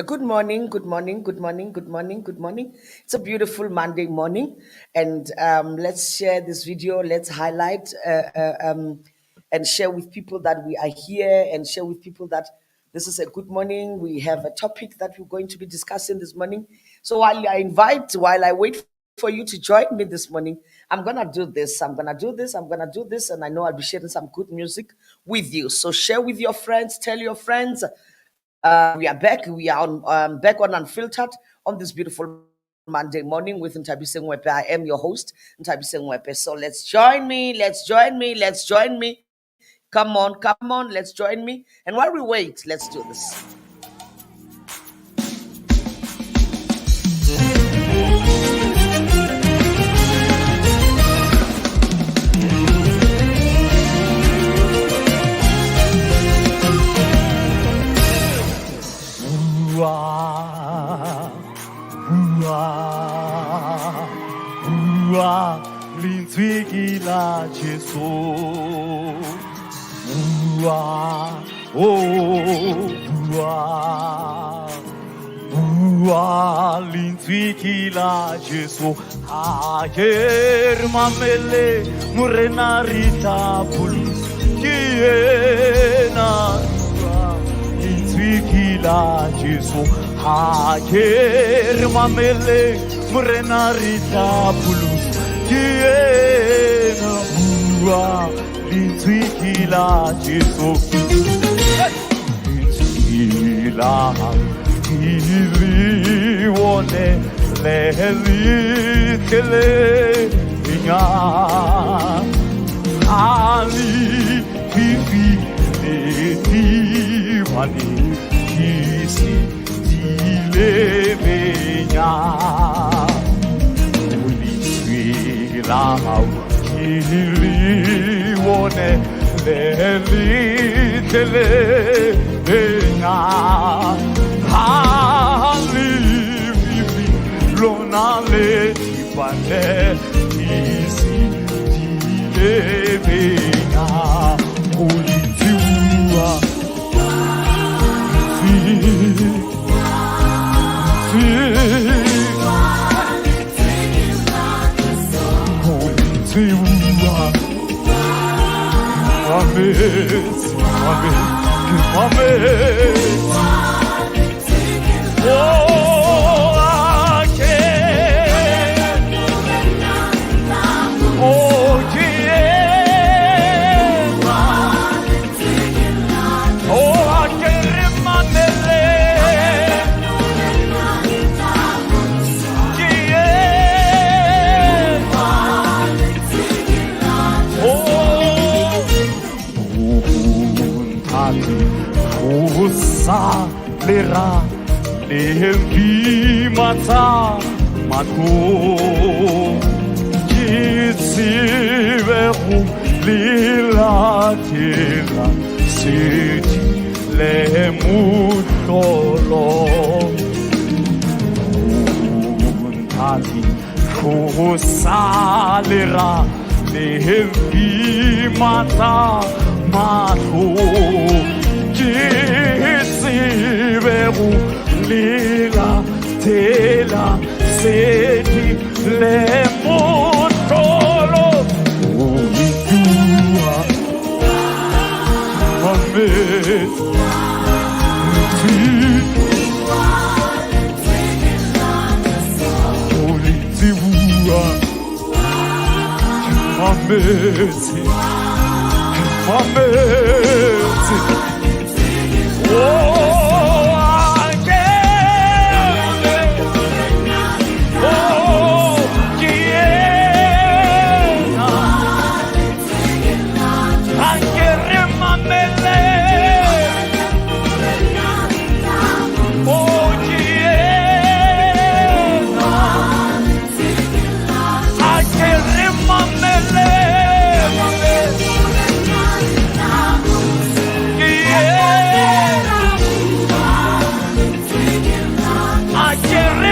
Good morning, good morning, good morning, good morning, good morning. It's a beautiful Monday morning, and let's share this video. Let's highlight and share with people that we are here, and share with people that this is a good morning. We have a topic that we're going to be discussing this morning. So while I wait for you to join me this morning, I'm gonna do this. I'm gonna do this, and I know I'll be sharing some good music with you. So share with your friends, tell your friends. We are back. We are back on Unfiltered on this beautiful Monday morning with Ntabise Ngwepe. I am your host, Ntabise Ngwepe. So let's join me. Let's join me. Let's join me. Come on. Let's join me. And while we wait, let's do this. Linzwigila Jesu Linzwigila Jesu Ayer mamele murenarita pulus Kiena Linzwigila Jesu Ayer mamele murenarita pulus Kiena Ua Linzwigila Jesu Linzwigila Iliwone Leheli Kele Inya Ali Kifi Leti Wani Kisi Dile Menya Lao Iliwone Leheli Kele Inya Ali Vivi Lona Leti Pane Isi Dile Menya Ulitiwa Lera levi mata mako Kisiveru lila tela Siti le mutolo Untati kusalera levi mata mako Kisiveru lila tela Seti le mutolo Ulitua Amet Ulitua Amet Amazing. Oh, again. Oh, Kiena. Angeremamele. Oh, Kiena. Angeremamele.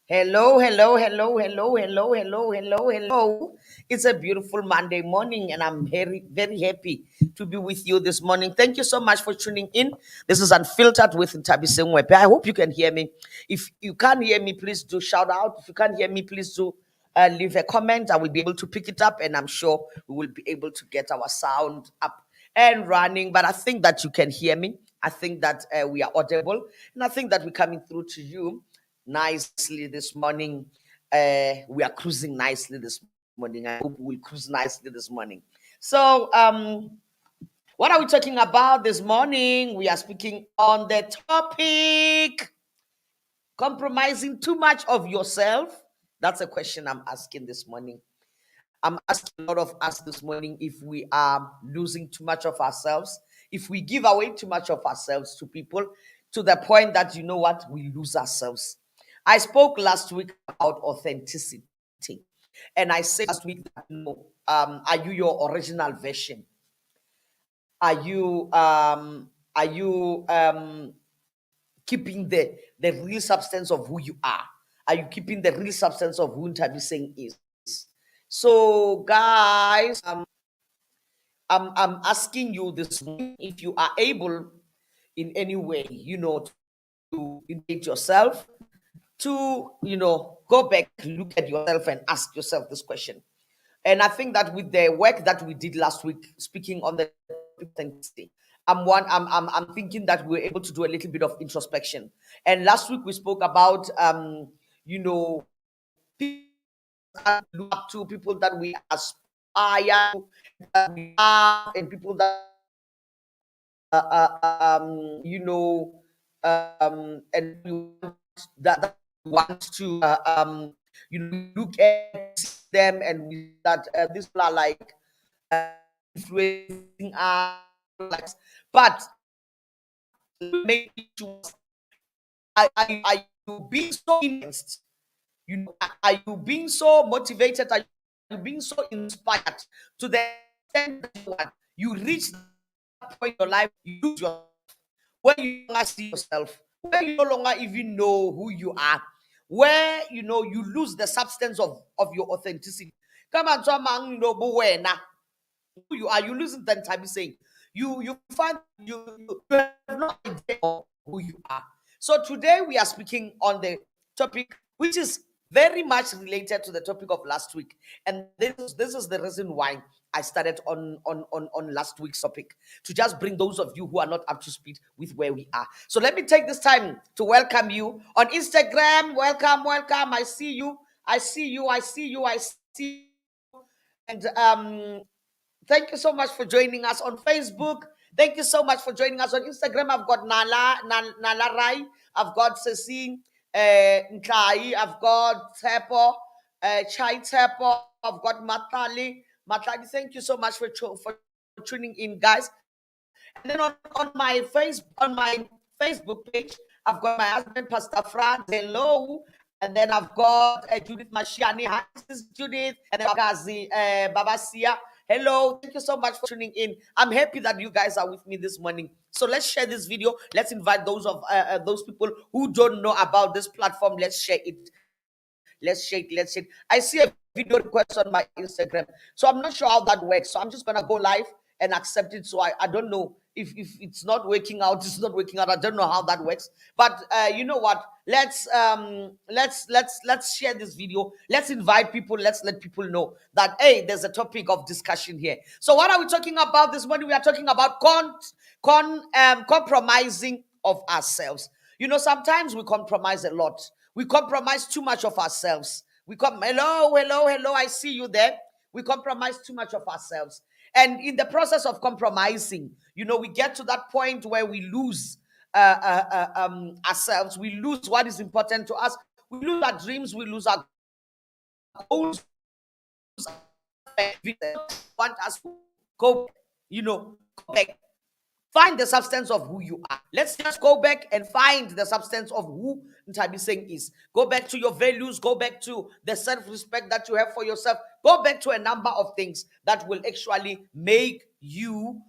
Hello, hello, hello, hello, hello, hello, hello, hello. It's a beautiful Monday morning, and I'm very, very happy to be with you this morning. Thank you so much for tuning in. This is Unfiltered with Ntabise Mwepe. I hope you can hear me. If you can't hear me, please do shout out. If you can't hear me, please do leave a comment. I will be able to pick it up, and I'm sure we will be able to get our sound up and running. But I think that you can hear me. I think that we are audible, and I think that we're coming through to you nicely this morning. We are cruising nicely this morning. I hope we'll cruise nicely this morning. So, what are we talking about this morning? We are speaking on the topic compromising too much of yourself. That's a question I'm asking this morning. I'm asking a lot of us this morning if we are losing too much of ourselves, if we give away too much of ourselves to people to the point that, you know what, we lose ourselves. I spoke last week about authenticity. And I said last week that, are you your original version? Are you keeping the real substance of who you are? Are you keeping the real substance of who Ntabiseng is? So, guys, I'm asking you this morning if you are able in any way, to engage yourself, to, go back, look at yourself and ask yourself this question. And I think that with the work that we did last week, speaking on the authenticity, I'm thinking that we were able to do a little bit of introspection. And last week we spoke about people that we look up to, people that we aspire to, that we are, and people that and that want to look at them, and we that these people are like influencing us, like, but maybe are you being so influenced? Are you being so motivated? Are you being so inspired to the extent that you reach that point in your life, you lose yourself, where you no longer see yourself, where you no longer even know who you are, where you lose the substance of your authenticity. Come on, someone, who you are, you losing the time saying you find you have no idea of who you are. So today we are speaking on the topic which is very much related to the topic of last week, and this is the reason why I started on last week's topic, to just bring those of you who are not up to speed with where we are. So let me take this time to welcome you on Instagram. Welcome. I see you. And thank you so much for joining us on Facebook. Thank you so much for joining us on Instagram. I've got Nala Rai. I've got Cecile Nkai. I've got Tepo, Chai Tepo. I've got Matali. Matali, thank you so much for tuning in, guys. And then on my Facebook page, I've got my husband, Pastor Franz. Hello. And then I've got Judith Mashiani. Hi, this is Judith. And then I've got Babasia. Hello. Thank you so much for tuning in. I'm happy that you guys are with me this morning. So let's share this video. Let's invite those people who don't know about this platform. Let's share it. I see a video request on my Instagram. So I'm not sure how that works. So I'm just gonna go live and accept it. So I don't know if it's not working out. It's not working out. I don't know how that works. But you know what? Let's share this video. Let's invite people. Let's let people know that, hey, there's a topic of discussion here. So what are we talking about this morning? We are talking about compromising of ourselves. Sometimes we compromise a lot. We compromise too much of ourselves. Hello. I see you there. We compromise too much of ourselves. And in the process of compromising, we get to that point where we lose ourselves. We lose what is important to us. We lose our dreams. We lose our goals. Want us to go back. Find the substance of who you are. Let's just go back and find the substance of who Ntabiseng is. Go back to your values. Go back to the self-respect that you have for yourself. Go back to a number of things that will actually make you,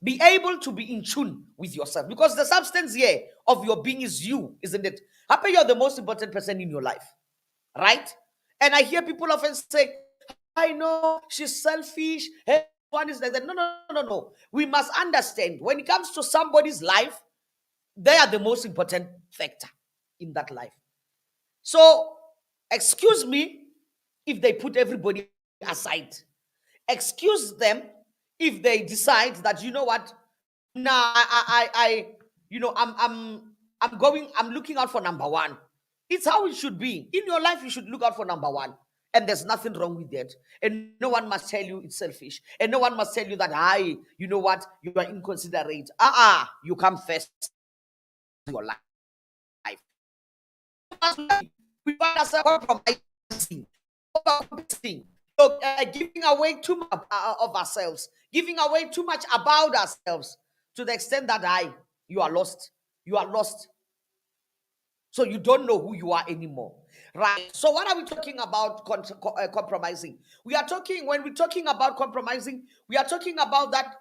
be able to be in tune with yourself. Because the substance here of your being is you, isn't it? Happy you're the most important person in your life, right? And I hear people often say, I know she's selfish. Everyone is like that. No, no, no, no. We must understand when it comes to somebody's life, they are the most important factor in that life. So, excuse me if they put everybody aside. Excuse them if they decide that, you know what, nah, I'm looking out for number one. It's how it should be. In your life, you should look out for number one. And there's nothing wrong with that. And no one must tell you it's selfish. And no one must tell you that, hi, you know what, you are inconsiderate. You come first in your life. We find ourselves compromising, giving away too much of ourselves, giving away too much about ourselves, to the extent that you are lost. You are lost. So you don't know who you are anymore, right? So what are we talking about compromising? When we're talking about compromising, we are talking about that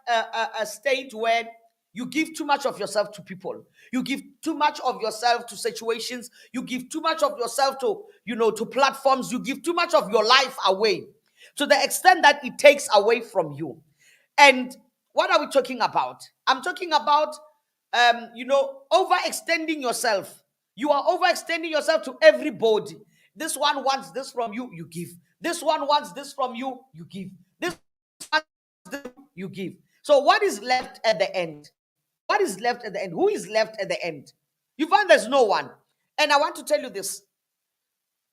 a state where you give too much of yourself to people. You give too much of yourself to situations. You give too much of yourself to platforms. You give too much of your life away, to the extent that it takes away from you. And what are we talking about? I'm talking about, overextending yourself. You are overextending yourself to everybody. This one wants this from you, you give. This one wants this from you, you give. This wants this, you give. So what is left at the end? What is left at the end? Who is left at the end? You find there's no one. And I want to tell you this.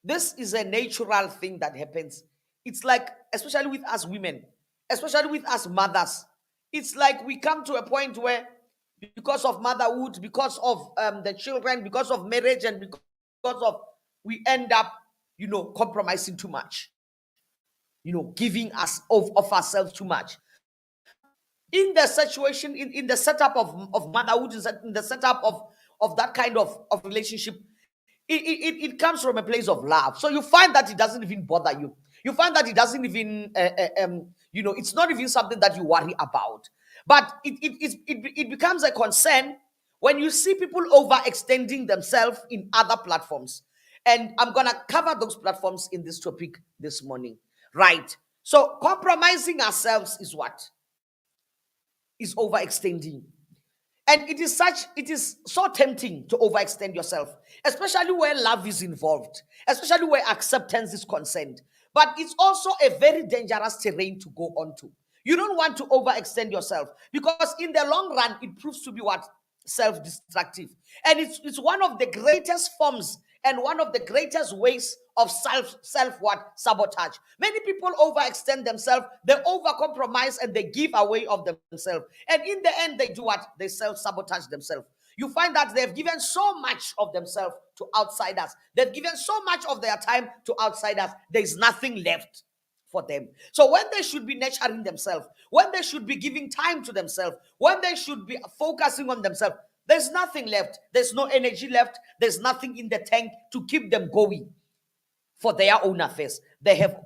This is a natural thing that happens. It's like, especially with us women, especially with us mothers, it's like we come to a point where, because of motherhood, because of the children, because of marriage, and because of, we end up, compromising too much, giving us of ourselves too much. In the situation, in the setup of motherhood, in the setup of that kind of relationship, it comes from a place of love. So you find that it doesn't even bother you. You find that it doesn't even, it's not even something that you worry about. But it becomes a concern when you see people overextending themselves in other platforms. And I'm going to cover those platforms in this topic this morning. Right. So compromising ourselves is what? Is overextending. And it is so tempting to overextend yourself, especially where love is involved, especially where acceptance is concerned. But it's also a very dangerous terrain to go onto. You don't want to overextend yourself, because in the long run, it proves to be what? Self-destructive. And it's one of the greatest forms and one of the greatest ways of self sabotage. Many people overextend themselves, they overcompromise, and they give away of themselves. And in the end, they do what? They self-sabotage themselves. You find that they've given so much of themselves to outsiders. They've given so much of their time to outsiders. There's nothing left for them. So when they should be nurturing themselves, when they should be giving time to themselves, when they should be focusing on themselves, there's nothing left. There's no energy left. There's nothing in the tank to keep them going for their own affairs. They have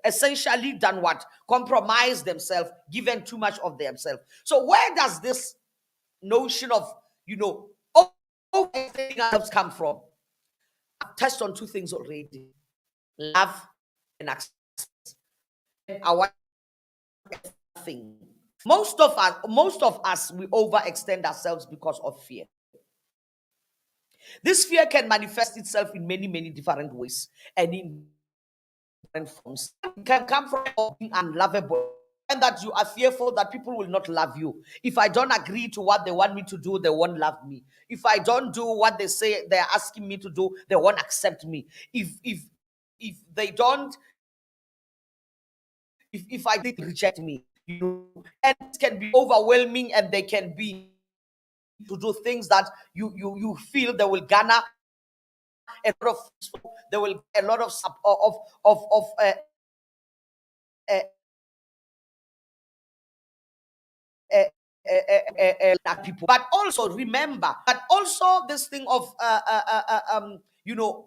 essentially done what? Compromised themselves, given too much of themselves. So where does this notion of, overextending ourselves come from? I've touched on two things already: love and acceptance. Our thing. Most of us, we overextend ourselves because of fear. This fear can manifest itself in many, many different ways and in different forms. It can come from being unlovable, and that you are fearful that people will not love you. If I don't agree to what they want me to do, they won't love me. If I don't do what they say they're asking me to do, they won't accept me. If they don't, if I did reject me, and it can be overwhelming, and they can be to do things that you feel they will garner a lot of, they will a lot of people. But also remember that also this thing of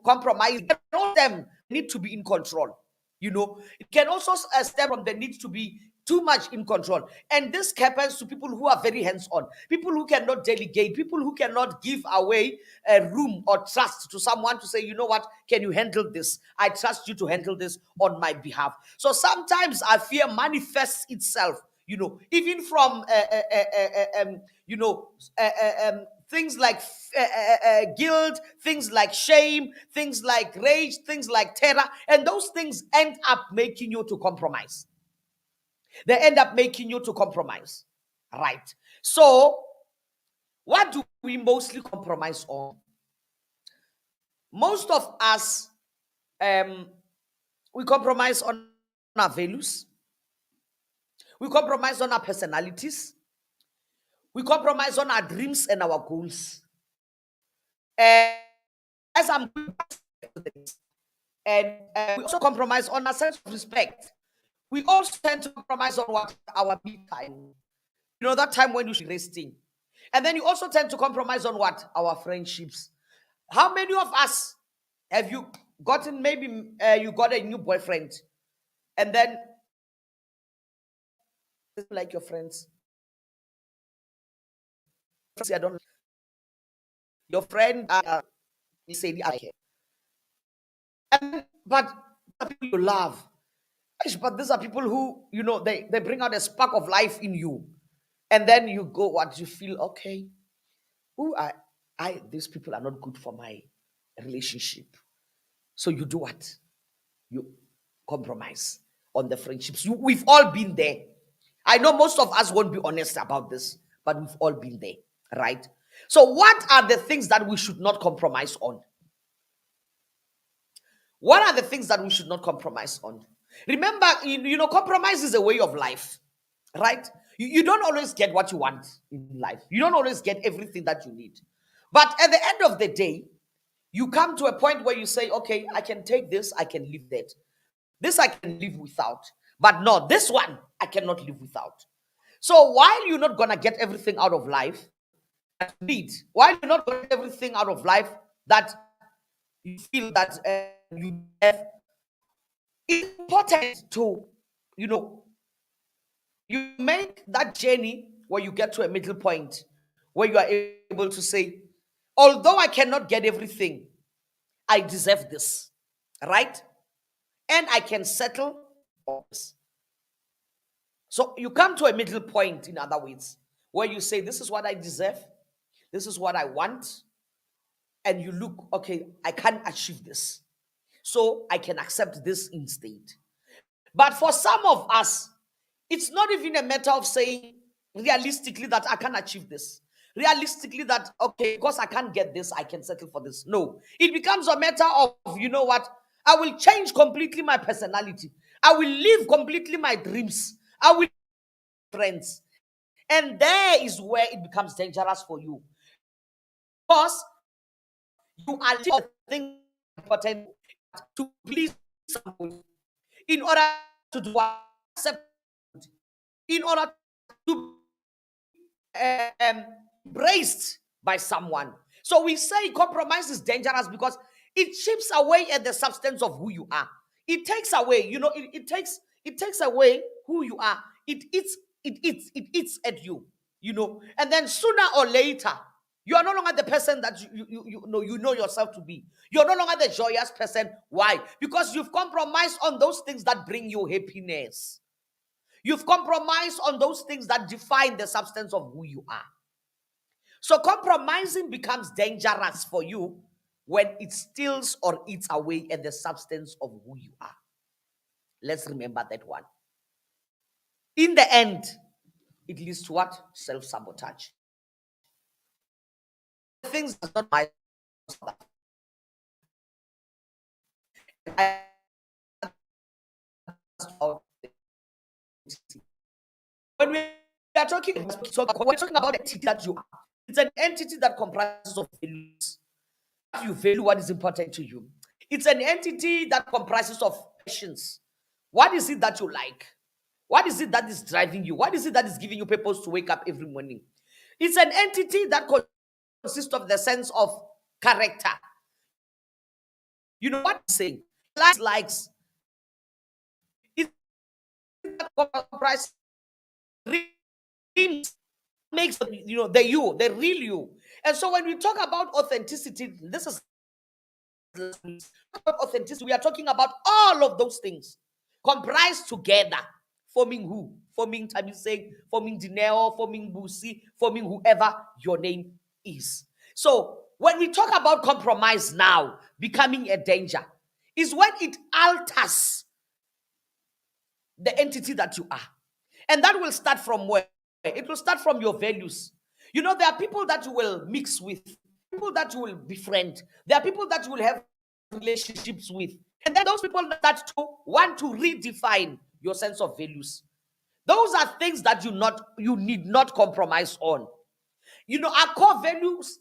compromise, all them need to be in control. It can also stem from the need to be too much in control. And this happens to people who are very hands-on, people who cannot delegate, people who cannot give away a room or trust to someone to say, you know what, can you handle this? I trust you to handle this on my behalf. So sometimes our fear manifests itself, even from things like guilt, things like shame, things like rage, things like terror, and those things end up making you to compromise. They end up making you to compromise, right? So, what do we mostly compromise on? Most of us, we compromise on our values. We compromise on our personalities. We compromise on our dreams and our goals. And as I'm going back to this, and we also compromise on our sense of respect. We also tend to compromise on what our me time. That time when you should be resting. And then you also tend to compromise on what? Our friendships. How many of us have you gotten, maybe you got a new boyfriend, and then like your friends? I don't. Your friend, you say I care. But people you love. But these are people who, they bring out a spark of life in you. And then you go, what you feel, okay. These people are not good for my relationship. So you do what? You compromise on the friendships. We've all been there. I know most of us won't be honest about this, but we've all been there, right? So what are the things that we should not compromise on? What are the things that we should not compromise on? Remember, compromise is a way of life, right? You don't always get what you want in life. You don't always get everything that you need. But at the end of the day, you come to a point where you say, okay, I can take this, I can live that. This I can live without. But no, this one I cannot live without. So while you're not going to get everything out of life that you need, while you're not going to get everything out of life that you feel that you have, it's important to, you make that journey where you get to a middle point where you are able to say, although I cannot get everything, I deserve this, right? And I can settle on this. So you come to a middle point, in other words, where you say, this is what I deserve, this is what I want, and you look, okay, I can't achieve this, so I can accept this instead. But for some of us, it's not even a matter of saying realistically that I can't achieve this. Realistically that, okay, because I can't get this, I can settle for this. No, it becomes a matter of, you know what? I will change completely my personality. I will live completely my dreams. I will friends. And there is where it becomes dangerous for you. Because you are things important to please someone in order to do accept, in order to embraced by someone. So we say compromise is dangerous because it chips away at the substance of who you are. It takes away, it takes away who you are. It eats at you, and then sooner or later, you are no longer the person that you know yourself to be. You're no longer the joyous person. Why? Because you've compromised on those things that bring you happiness. You've compromised on those things that define the substance of who you are. So compromising becomes dangerous for you when it steals or eats away at the substance of who you are. Let's remember that one. In the end, it leads to what? Self-sabotage. Things are not my when we are talking about entity that you are, it's an entity that comprises of values. You value what is important to you. It's an entity that comprises of passions. What is it that you like? What is it that is driving you? What is it that is giving you purpose to wake up every morning? It's an entity that consists of the sense of character. You know what I'm saying? Likes. It's compromise makes the you, the real you. And so when we talk about authenticity, this is authenticity. We are talking about all of those things comprised together, forming who? Forming Tamise, forming Dineo, forming Busi, forming whoever your name is. So when we talk about compromise now becoming a danger, is when it alters the entity that you are. And that will start from where? It will start from your values. There are people that you will mix with, people that you will befriend, there are people that you will have relationships with. And then those people that want to redefine your sense of values. Those are things that you need not compromise on. Our core values,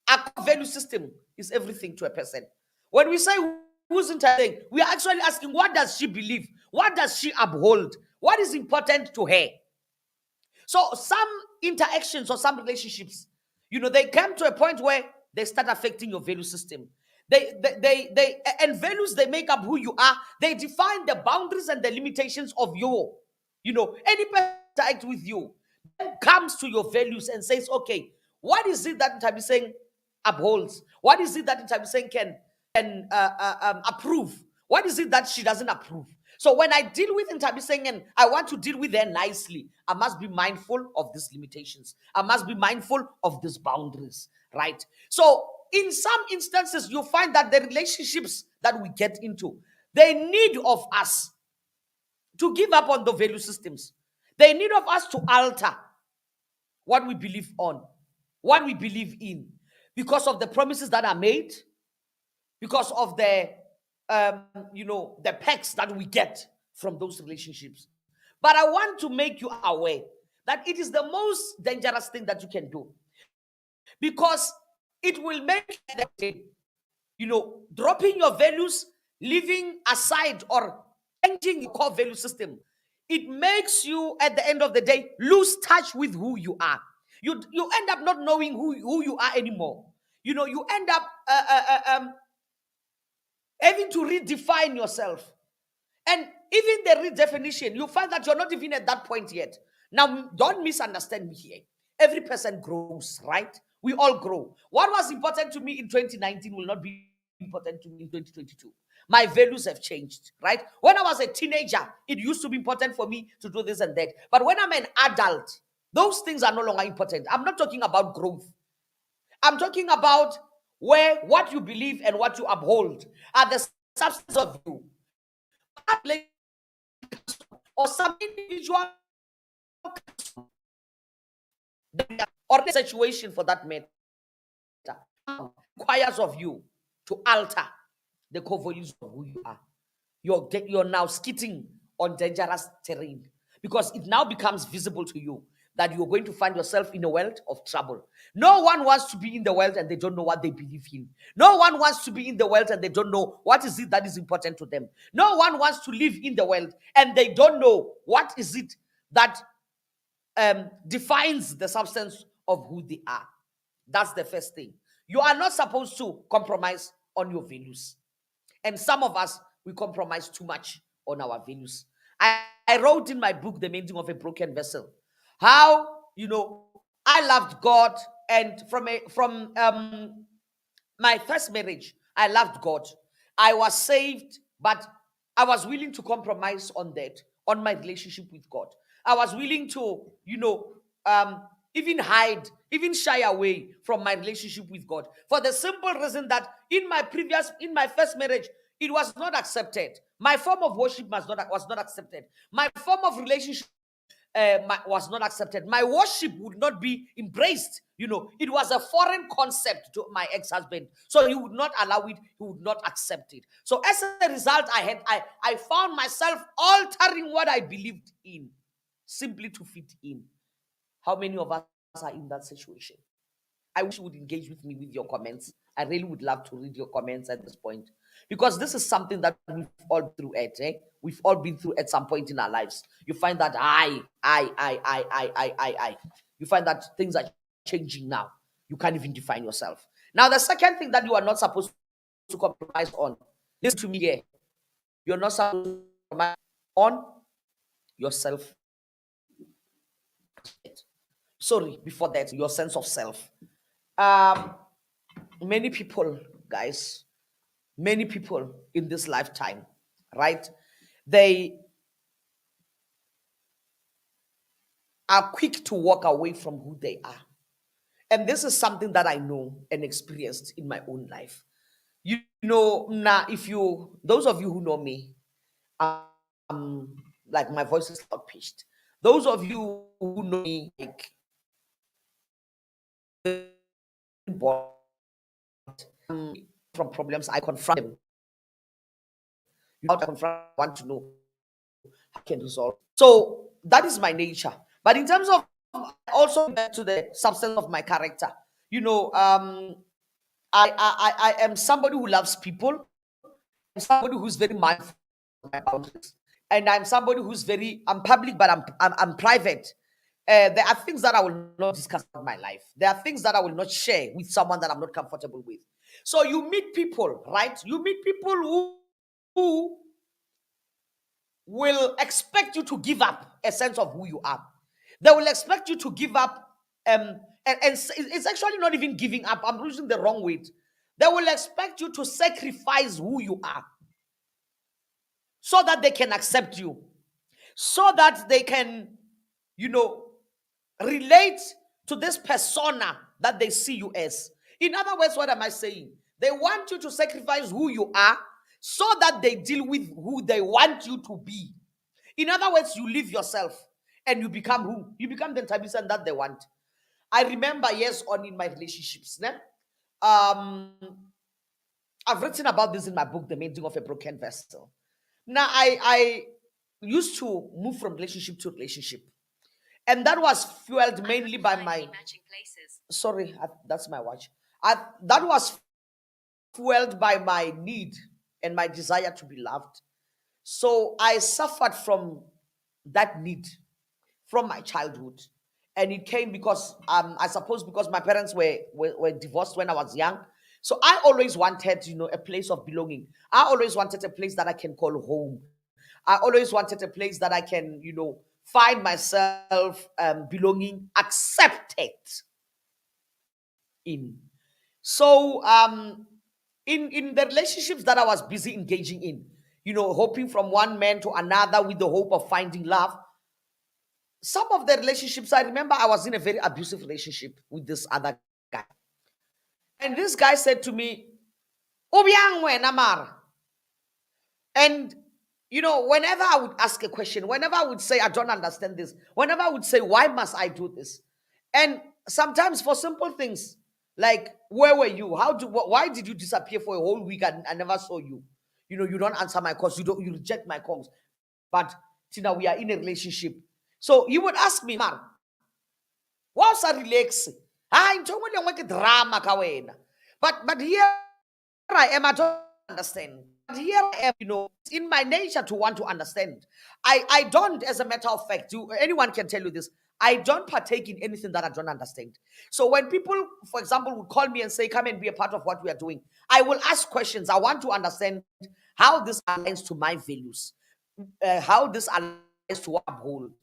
our core value system is everything to a person. When we say who's interesting, we are actually asking, what does she believe? What does she uphold? What is important to her? So some interactions or some relationships, they come to a point where they start affecting your value system. And values, they make up who you are. They define the boundaries and the limitations of any person interact with you then comes to your values and says, okay, what is it that Ntabiseng upholds? What is it that Ntabiseng can approve? What is it that she doesn't approve? So when I deal with Ntabiseng and I want to deal with her nicely, I must be mindful of these limitations. I must be mindful of these boundaries, right? So in some instances, you'll find that the relationships that we get into, they need of us to give up on the value systems. They need of us to alter what we believe on, what we believe in, because of the promises that are made, because of the perks that we get from those relationships. But I want to make you aware that it is the most dangerous thing that you can do, because it will make dropping your values, leaving aside or changing your core value system. It makes you, at the end of the day, lose touch with who you are. You end up not knowing who you are anymore. You end up having to redefine yourself. And even the redefinition, you find that you're not even at that point yet. Now, don't misunderstand me here. Every person grows, right? We all grow. What was important to me in 2019 will not be important to me in 2022. My values have changed, right? When I was a teenager, it used to be important for me to do this and that. But when I'm an adult, those things are no longer important. I'm not talking about growth. I'm talking about where what you believe and what you uphold are the substance of you. Or some individual or the situation for that matter requires of you to alter the core values of who you are. You're now skidding on dangerous terrain, because it now becomes visible to you that you're going to find yourself in a world of trouble. No one wants to be in the world and they don't know what they believe in. No one wants to be in the world and they don't know what is it that is important to them. No one wants to live in the world and they don't know what is it that defines the substance of who they are. That's the first thing. You are not supposed to compromise on your values. And some of us, we compromise too much on our values. I wrote in my book, The Mending of a Broken Vessel, how, I loved God, and from my first marriage, I loved God. I was saved, but I was willing to compromise on that, on my relationship with God. I was willing to, even hide, even shy away from my relationship with God, for the simple reason that in my first marriage, it was not accepted. My form of worship was not accepted. My form of relationship was not accepted. My worship would not be embraced. It was a foreign concept to my ex-husband, so he would not allow it. He would not accept it. So as a result, I found myself altering what I believed in simply to fit in. How many of us are in that situation? I wish you would engage with me with your comments. I really would love to read your comments at this point, because this is something that we've all been through at. We've all been through at some point in our lives. You find that I. You find that things are changing now. You can't even define yourself. Now, the second thing that you are not supposed to compromise on, listen to me here. You're not supposed to compromise on yourself. Sorry, before that, your sense of self. Um, Many people, guys, many people in this lifetime, right? They are quick to walk away from who they are. And this is something that I know and experienced in my own life. You know, now, if you, those of you who know me, um, like my voice is loud pitched. Those of you who know me, like, from problems, I confront them. You know, I confront, want to know how I can resolve. So that is my nature. But in terms of also back to the substance of my character, you know, I am somebody who loves people. I'm somebody who's very mindful of my boundaries, and I'm somebody who's I'm public, but I'm private. There are things that I will not discuss about my life. There are things that I will not share with someone that I'm not comfortable with. So you meet people, right? You meet people who will expect you to give up a sense of who you are. They will expect you to give up, and it's actually not even giving up. I'm using the wrong word. They will expect you to sacrifice who you are so that they can accept you, so that they can, you know, relate to this persona that they see you as. In other words, what am I saying? They want you to sacrifice who you are so that they deal with who they want you to be. In other words, you leave yourself and you become who? You become the type of person that they want. I remember years on in my relationships. I've written about this in my book, The Mending of a Broken Vessel. Now, I used to move from relationship to relationship. And that was fueled mainly by my... Sorry, that's my watch. That was fueled by my need and my desire to be loved. So I suffered from that need from my childhood. And it came because, I suppose, because my parents were divorced when I was young. So I always wanted, you know, a place of belonging. I always wanted a place that I can call home. I always wanted a place that I can, you know, find myself belonging, accepted in. So in the relationships that I was busy engaging in, you know, hoping from one man to another with the hope of finding love, some of the relationships, I remember I was in a very abusive relationship with this other guy. And this guy said to me, "Obiang we namar." And, you know, whenever I would ask a question, whenever I would say, I don't understand this, whenever I would say, why must I do this? And sometimes for simple things, like, where were you? Why did you disappear for a whole week and I never saw you? You know, you don't answer my calls, you reject my calls. But Tina, we are in a relationship. So he would ask me, "Man, what's a relax? I'm talking about drama kawena." But here I am, I don't understand. But here I am, you know, it's in my nature to want to understand. I don't, as a matter of fact, anyone can tell you this. I don't partake in anything that I don't understand. So when people, for example, would call me and say, "Come and be a part of what we are doing," I will ask questions. I want to understand how this aligns to my values, how this aligns to what I uphold.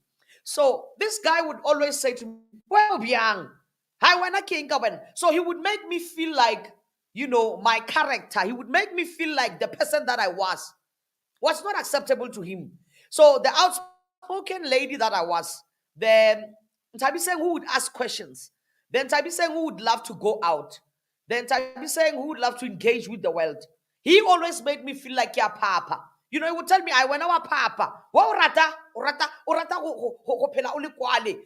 So this guy would always say to me, "Well, Biang, hi, when I came when." So he would make me feel like, you know, my character. He would make me feel like the person that I was not acceptable to him. So the outspoken lady that I was, then Tabi saying who would ask questions, then Tabi saying who would love to go out, then Tabi saying who would love to engage with the world. He always made me feel like, "Yeah, papa." You know, he would tell me, "I went our papa.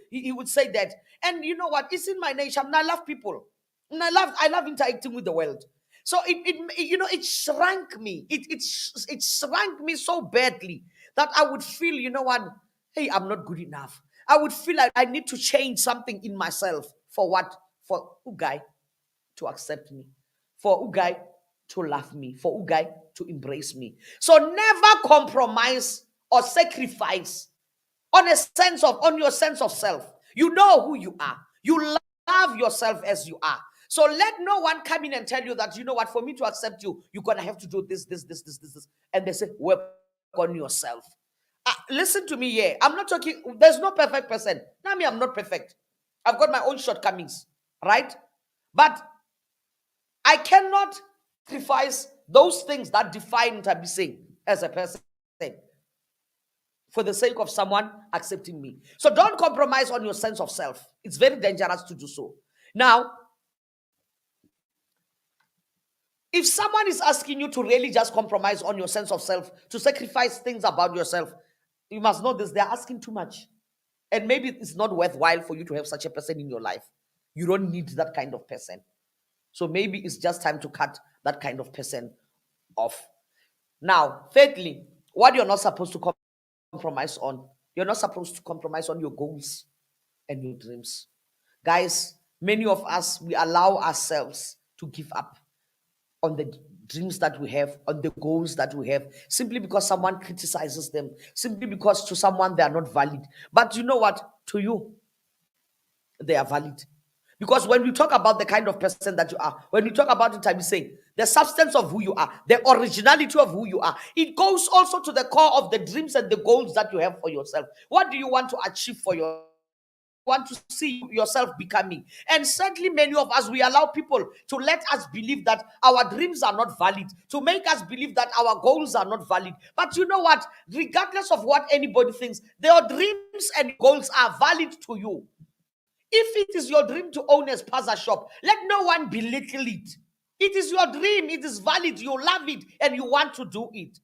He would say that. And you know what? It's in my nature. I love people. And I love interacting with the world. So it shrank me. It shrank me so badly that I would feel, you know what? Hey, I'm not good enough. I would feel like I need to change something in myself for what? For Ugai to accept me. For Ugai to love me. For Ugai to embrace me. So never compromise or sacrifice on your sense of self. You know who you are. You love yourself as you are. So let no one come in and tell you that, you know what, for me to accept you, you're gonna have to do this. And they say, work on yourself. listen to me here. I'm not talking, there's no perfect person. Now, me, I'm not perfect. I've got my own shortcomings, right? But I cannot sacrifice those things that define Ntabiseng as a person for the sake of someone accepting me. So don't compromise on your sense of self. It's very dangerous to do so. Now, if someone is asking you to really just compromise on your sense of self, to sacrifice things about yourself, you must know this, they're asking too much. And maybe it's not worthwhile for you to have such a person in your life. You don't need that kind of person. So maybe it's just time to cut that kind of person off. Now, thirdly, what you're not supposed to compromise on, you're not supposed to compromise on your goals and your dreams. Guys, many of us, we allow ourselves to give up on the dreams that we have, on the goals that we have, simply because someone criticizes them, simply because to someone they are not valid. But you know what? To you, they are valid. Because when we talk about the kind of person that you are, when we talk about Ntabiseng, the substance of who you are, the originality of who you are, it goes also to the core of the dreams and the goals that you have for yourself. What do you want to achieve for yourself? Want to see yourself becoming? And certainly many of us, we allow people to let us believe that our dreams are not valid, to make us believe that our goals are not valid. But you know what? Regardless of what anybody thinks, their dreams and goals are valid to you. If it is your dream to own a spaza shop, let no one belittle it. It is your dream, it is valid, you love it, and you want to do it.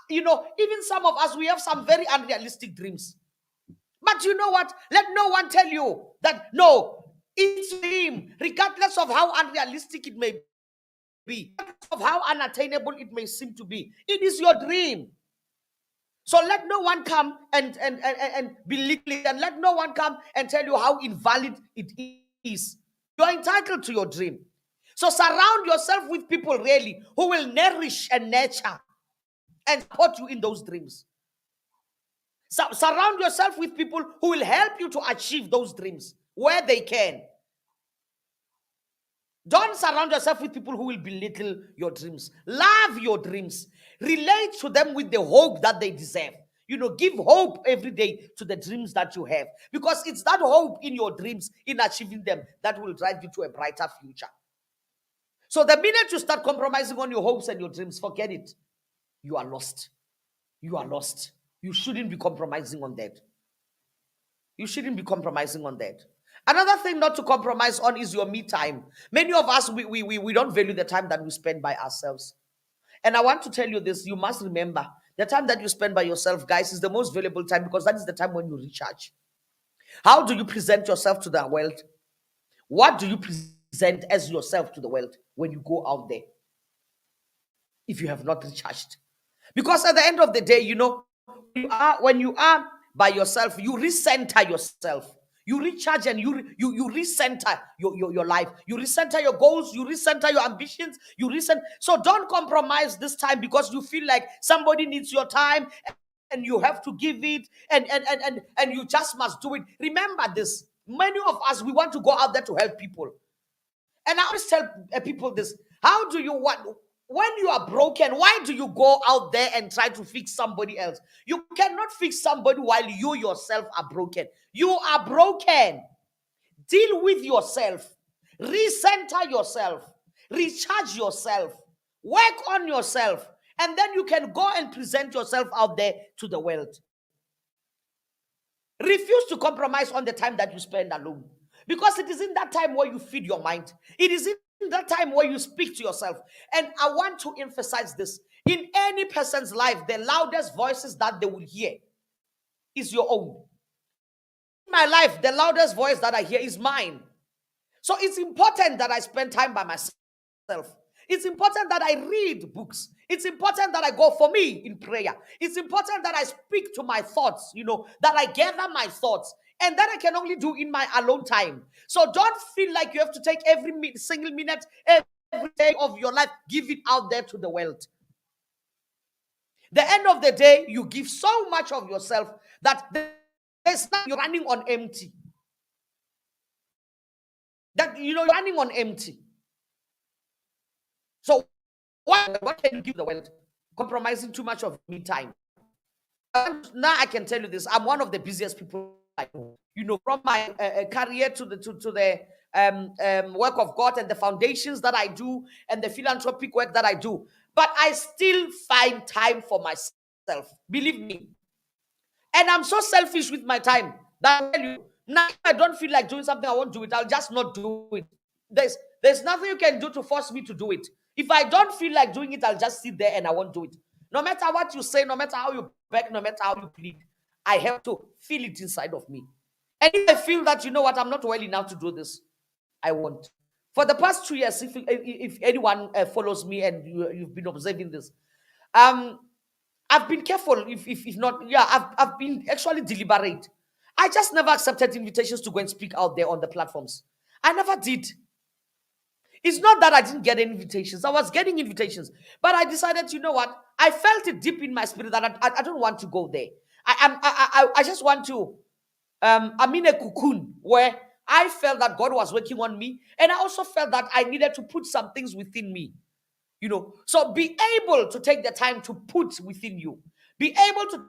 You know, even some of us, we have some very unrealistic dreams. But you know what? Let no one tell you that, no, it's dream, regardless of how unrealistic it may be, of how unattainable it may seem to be. It is your dream. So let no one come and belittle it, and let no one come and tell you how invalid it is. You're entitled to your dream. So surround yourself with people really who will nourish and nurture and support you in those dreams. So surround yourself with people who will help you to achieve those dreams where they can. Don't surround yourself with people who will belittle your dreams. Love your dreams. Relate to them with the hope that they deserve. You know, give hope every day to the dreams that you have, because it's that hope in your dreams, in achieving them, that will drive you to a brighter future. So the minute you start compromising on your hopes and your dreams, forget it. You are lost. You are lost. You shouldn't be compromising on that. You shouldn't be compromising on that. Another thing not to compromise on is your me time. Many of us, we don't value the time that we spend by ourselves. And I want to tell you this, you must remember, the time that you spend by yourself, guys, is the most valuable time, because that is the time when you recharge. How do you present yourself to the world? What do you present as yourself to the world when you go out there, if you have not recharged? Because at the end of the day, you know, when you are by yourself, you recenter yourself. You recharge and you recenter your life. You recenter your goals. You recenter your ambitions. You recenter. So don't compromise this time because you feel like somebody needs your time and you have to give it and you just must do it. Remember this. Many of us, we want to go out there to help people. And I always tell people this. How do you want... When you are broken, why do you go out there and try to fix somebody else? You cannot fix somebody while you yourself are broken. You are broken. Deal with yourself. Recenter yourself. Recharge yourself. Work on yourself. And then you can go and present yourself out there to the world. Refuse to compromise on the time that you spend alone. Because it is in that time where you feed your mind. It is in that time where you speak to yourself. And I want to emphasize this. In any person's life, the loudest voices that they will hear is your own. In my life, the loudest voice that I hear is mine. So it's important that I spend time by myself. It's important that I read books. It's important that I go for me in prayer. It's important that I speak to my thoughts, you know, that I gather my thoughts. And that I can only do in my alone time. So don't feel like you have to take every single minute, every day of your life, give it out there to the world. The end of the day, you give so much of yourself that there's not, you're running on empty. That, you know, you're running on empty. So what can you give the world? Compromising too much of me time. Now I can tell you this. I'm one of the busiest people I know. From my career to the work of God and the foundations that I do and the philanthropic work that I do. But I still find time for myself. Believe me. And I'm so selfish with my time that I tell you, now if I don't feel like doing something, I won't do it. I'll just not do it. There's nothing you can do to force me to do it. If I don't feel like doing it, I'll just sit there and I won't do it. No matter what you say, no matter how you beg, no matter how you plead, I have to feel it inside of me. And if I feel that, you know what, I'm not well enough to do this, I won't. For the past 2 years, if anyone follows me and you've been observing this, I've been careful. If not, yeah, I've been actually deliberate. I just never accepted invitations to go and speak out there on the platforms. I never did. It's not that I didn't get any invitations. I was getting invitations, but I decided, you know what? I felt it deep in my spirit that I don't want to go there. I just want to. I'm in a cocoon where I felt that God was working on me, and I also felt that I needed to put some things within me. So be able to take the time to put within you. Be able to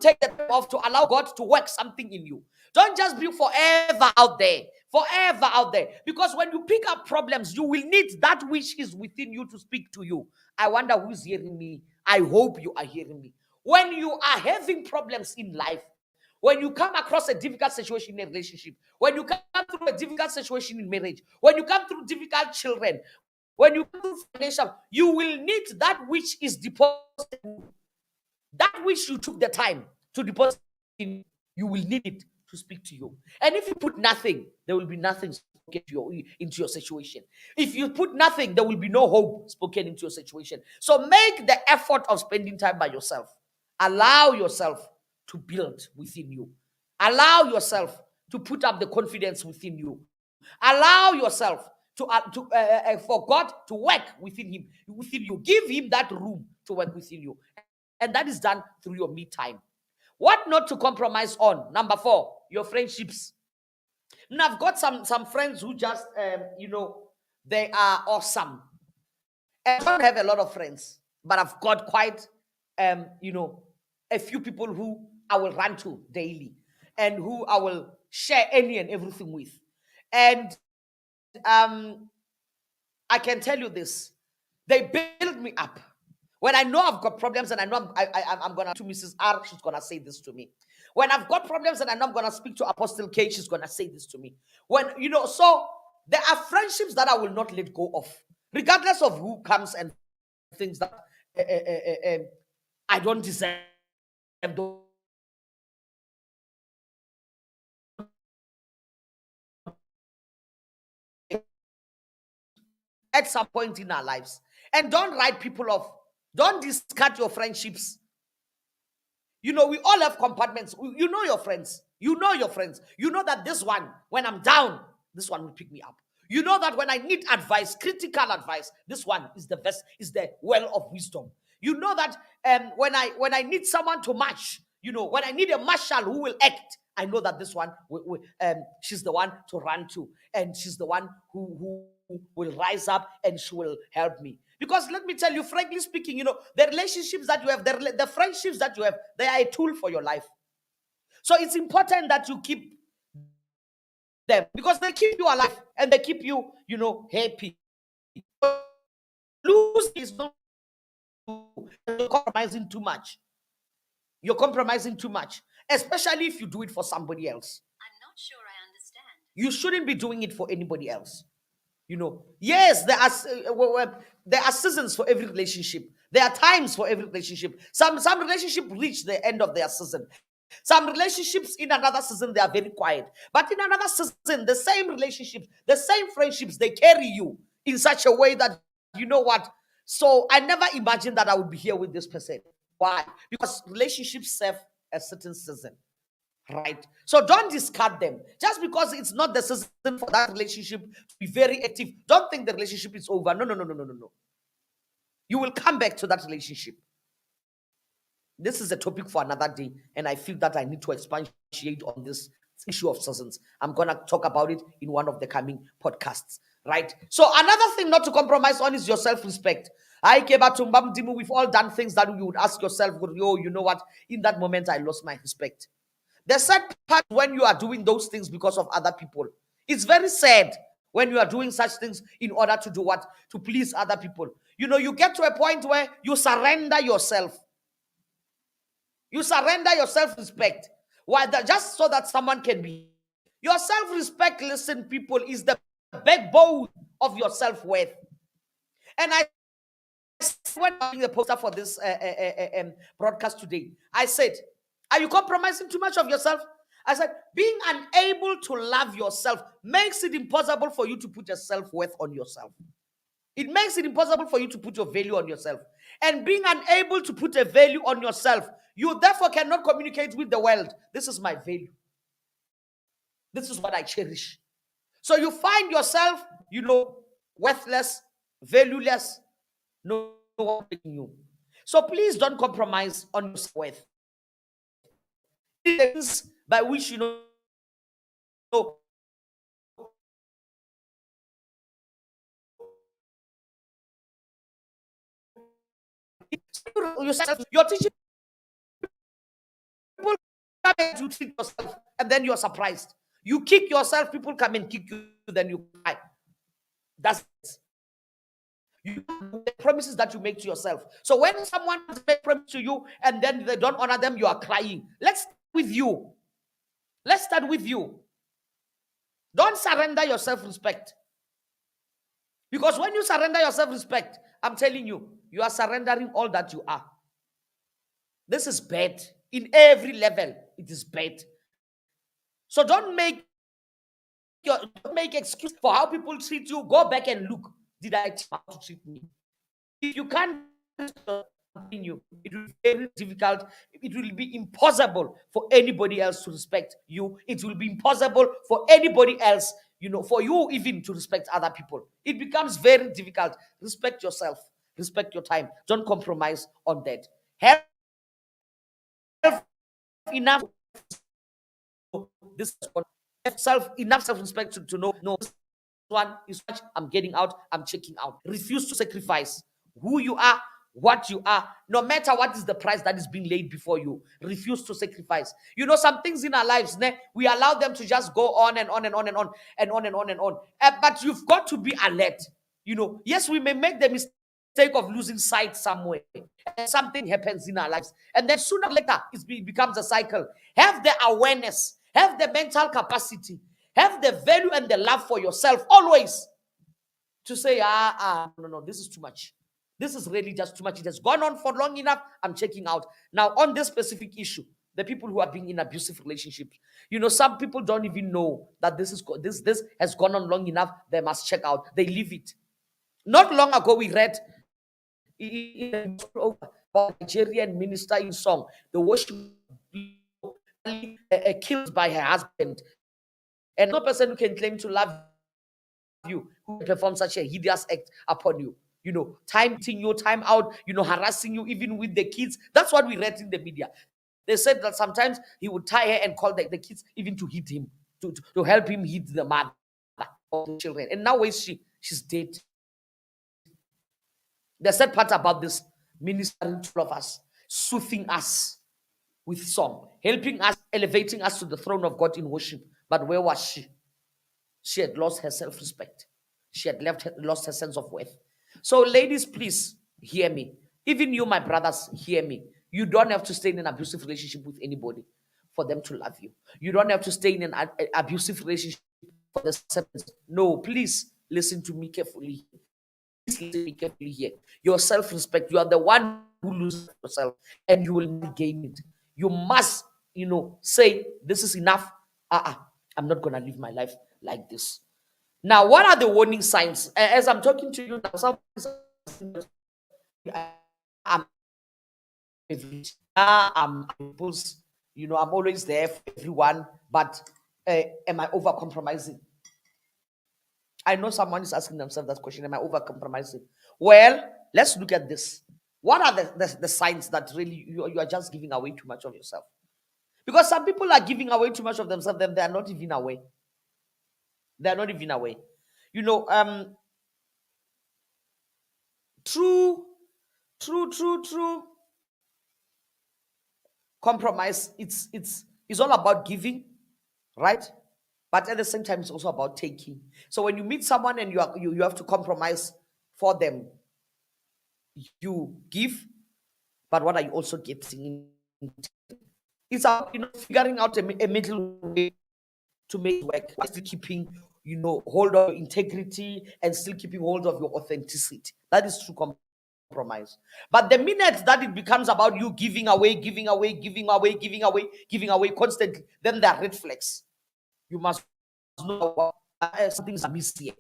take the time off to allow God to work something in you. Don't just be forever out there. Forever out there. Because when you pick up problems, you will need that which is within you to speak to you. I wonder who's hearing me. I hope you are hearing me. When you are having problems in life, when you come across a difficult situation in a relationship, when you come through a difficult situation in marriage, when you come through difficult children, when you come through financial, you will need that which is deposited, that which you took the time to deposit in, you will need it to speak to you. And if you put nothing, there will be nothing spoken into your situation. If you put nothing, there will be no hope spoken into your situation. So make the effort of spending time by yourself. Allow yourself to build within you. Allow yourself to put up the confidence within you. Allow yourself for God to work within you. Give him that room to work within you. And that is done through your me time. What not to compromise on? Number 4, your friendships. Now, I've got some friends who just, they are awesome. And I don't have a lot of friends, but I've got quite, a few people who I will run to daily and who I will share any and everything with. And I can tell you this, they build me up. When I know I've got problems and I know I'm going to Mrs. R, she's going to say this to me. When I've got problems and I know I'm going to speak to Apostle K, she's going to say this to me. So there are friendships that I will not let go of, regardless of who comes and things that I don't deserve. At some point in our lives. And don't write people off. Don't discard your friendships. We all have compartments. You know your friends. You know your friends. You know that this one, when I'm down, this one will pick me up. You know that when I need advice, critical advice, this one is the best, is the well of wisdom. You know that when I need someone to march, when I need a marshal who will act, I know that this one, she's the one to run to, and she's the one who will rise up and she will help me. Because let me tell you, frankly speaking, the relationships that you have, the friendships that you have, they are a tool for your life. So it's important that you keep them because they keep you alive and they keep you, happy. Lose is not compromising too much. You're compromising too much, especially if you do it for somebody else. I'm not sure I understand. You shouldn't be doing it for anybody else. Yes, there are seasons for every relationship. There are times for every relationship. Some relationships reach the end of their season. Some relationships in another season, they are very quiet. But in another season, the same relationships, the same friendships, they carry you in such a way that, you know what? So I never imagined that I would be here with this person. Why? Because relationships serve a certain season. Right? So don't discard them. Just because it's not the season for that relationship to be very active, don't think the relationship is over. No. You will come back to that relationship. This is a topic for another day, and I feel that I need to expatiate on this issue of seasons. I'm going to talk about it in one of the coming podcasts, right? So another thing not to compromise on is your self-respect. I came back to Mbamdimu. We've all done things that you would ask yourself, oh, you know what? In that moment, I lost my respect. The sad part when you are doing those things because of other people. It's very sad when you are doing such things in order to do what? To please other people. You get to a point where you surrender yourself. You surrender your self-respect. Why? Just so that someone can be. Your self-respect, listen, people, is the backbone of your self-worth. And I when doing the poster for this broadcast today, I said, are you compromising too much of yourself? I said, being unable to love yourself makes it impossible for you to put your self-worth on yourself. It makes it impossible for you to put your value on yourself. And being unable to put a value on yourself, you therefore cannot communicate with the world. This is my value. This is what I cherish. So you find yourself, worthless, valueless, no one taking you. So please don't compromise on your self-worth. Things by which yourself, you're teaching people come and you treat yourself, and then you're surprised. You kick yourself, people come and kick you, then you cry. That's it. The promises that you make to yourself. So when someone makes promise to you and then they don't honor them, you are crying. Let's start with you. Let's start with you. Don't surrender your self-respect. Because when you surrender your self-respect, I'm telling you, you are surrendering all that you are. This is bad. In every level, it is bad. So don't make excuse for how people treat you. Go back and look. Did I teach how to treat me? If you can't continue, it will be very difficult. It will be impossible for anybody else to respect you. It will be impossible for anybody else, for you even to respect other people. It becomes very difficult. Respect yourself. Respect your time. Don't compromise on that. Have enough this enough self-respect to know, no, this one is much, I'm getting out, I'm checking out. Refuse to sacrifice who you are, what you are, no matter what is the price that is being laid before you. Refuse to sacrifice. Some things in our lives, we allow them to just go on and on and on and on and on and on and on. But you've got to be alert. Yes, we may make the mistake of losing sight somewhere, and something happens in our lives, and then sooner or later it becomes a cycle. Have the awareness, have the mental capacity, have the value and the love for yourself always to say, no, this is too much. This is really just too much. It has gone on for long enough. I'm checking out. Now, on this specific issue, the people who are being in abusive relationships, some people don't even know that this has gone on long enough. They must check out. They leave it. Not long ago, we read about Nigerian minister in song, the worship killed by her husband, and no person who can claim to love you who perform such a hideous act upon you. Time you, time out, harassing you even with the kids. That's what we read in the media. They said that sometimes he would tie her and call the kids even to hit him, to help him hit the mother of the children. And now where is she? She's dead. The sad part about this, ministering to all of us, soothing us with song, helping us, elevating us to the throne of God in worship. But where was she? She had lost her self-respect. She had lost her sense of worth. So ladies, please hear me. Even you, my brothers, hear me. You don't have to stay in an abusive relationship with anybody for them to love you. You don't have to stay in an abusive relationship for the acceptance. No, please listen to me carefully. Please listen to me carefully here. Your self-respect, you are the one who loses yourself and you will not gain it. You must, say, this is enough. I'm not going to live my life like this. Now, what are the warning signs? As I'm talking to you now, I'm always there for everyone, but am I over compromising? I know someone is asking themselves that question. Am I over compromising? Well, let's look at this. What are the signs that really you are just giving away too much of yourself? Because some people are giving away too much of themselves, then they are not even away. They are not even away. True compromise, it's all about giving, right? But at the same time, it's also about taking. So when you meet someone and you have to compromise for them, you give, but what are you also getting? It's about figuring out a middle way to make it work, but still keeping hold of your integrity and still keeping hold of your authenticity. That is true compromise. But the minute that it becomes about you giving away constantly, then there are red flags. You must know something's amiss here.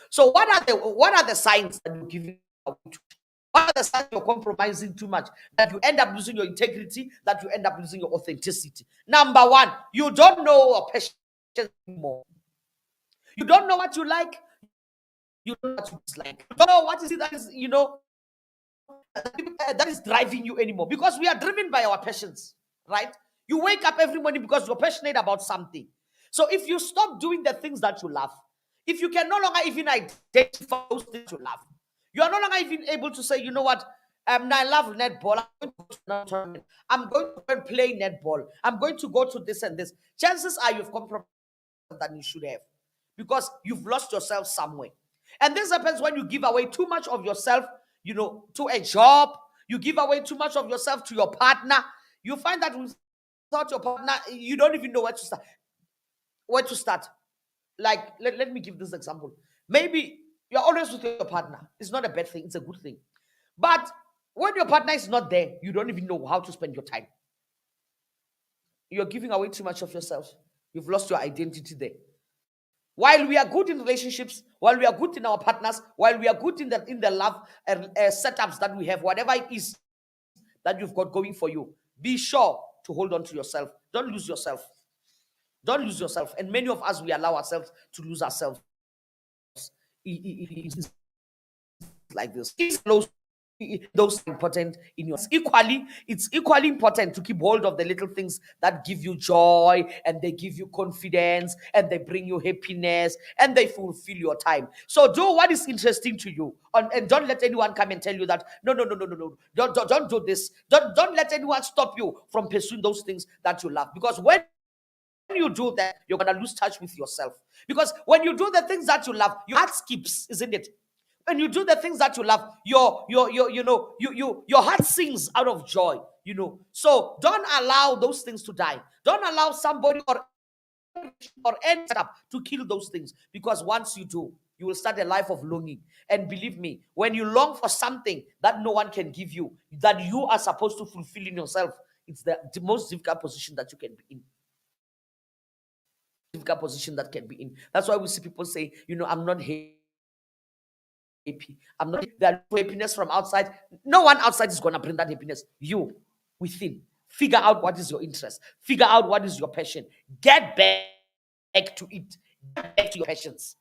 So what are the signs that you're giving away too much? What are the signs you're compromising too much? That you end up losing your integrity, that you end up losing your authenticity. Number one, you don't know your passion anymore. You don't know what you like, you don't know what you dislike. You don't know what is it that is, that is driving you anymore. Because we are driven by our passions, right? You wake up every morning because you're passionate about something. So if you stop doing the things that you love, if you can no longer even identify those things you love, you are no longer even able to say, you know what, I love netball. I'm going to go and play netball. I'm going to go to this and this. Chances are you've compromised than you should have, because you've lost yourself somewhere. And this happens when you give away too much of yourself, to a job. You give away too much of yourself to your partner. You find that without your partner, you don't even know where to start. Like, let me give this example. Maybe you're always with your partner. It's not a bad thing, it's a good thing. But when your partner is not there, you don't even know how to spend your time. You're giving away too much of yourself. You've lost your identity there. While we are good in relationships, while we are good in our partners, while we are good in the love setups that we have, whatever it is that you've got going for you, be sure to hold on to yourself. Don't lose yourself. Don't lose yourself. And many of us, we allow ourselves to lose ourselves. It's like this. Those important in your it's equally important to keep hold of the little things that give you joy, and they give you confidence, and they bring you happiness, and they fulfill your time. So do what is interesting to you, and don't let anyone come and tell you that no, don't do this. Don't let anyone stop you from pursuing those things that you love, because when you do that, you're gonna lose touch with yourself. Because when you do the things that you love, your heart skips, isn't it? When you do the things that you love, your heart sings out of joy. So don't allow those things to die. Don't allow somebody or any setup to kill those things, because once you do, you will start a life of longing. And believe me, when you long for something that no one can give you, that you are supposed to fulfill in yourself, it's the most difficult position that you can be in. Difficult position that can be in. That's why we see people say, I'm not happy. I'm not. That happiness from outside. No one outside is gonna bring that happiness. You within. Figure out what is your interest. Figure out what is your passion. Get back to it. Get back to your passions.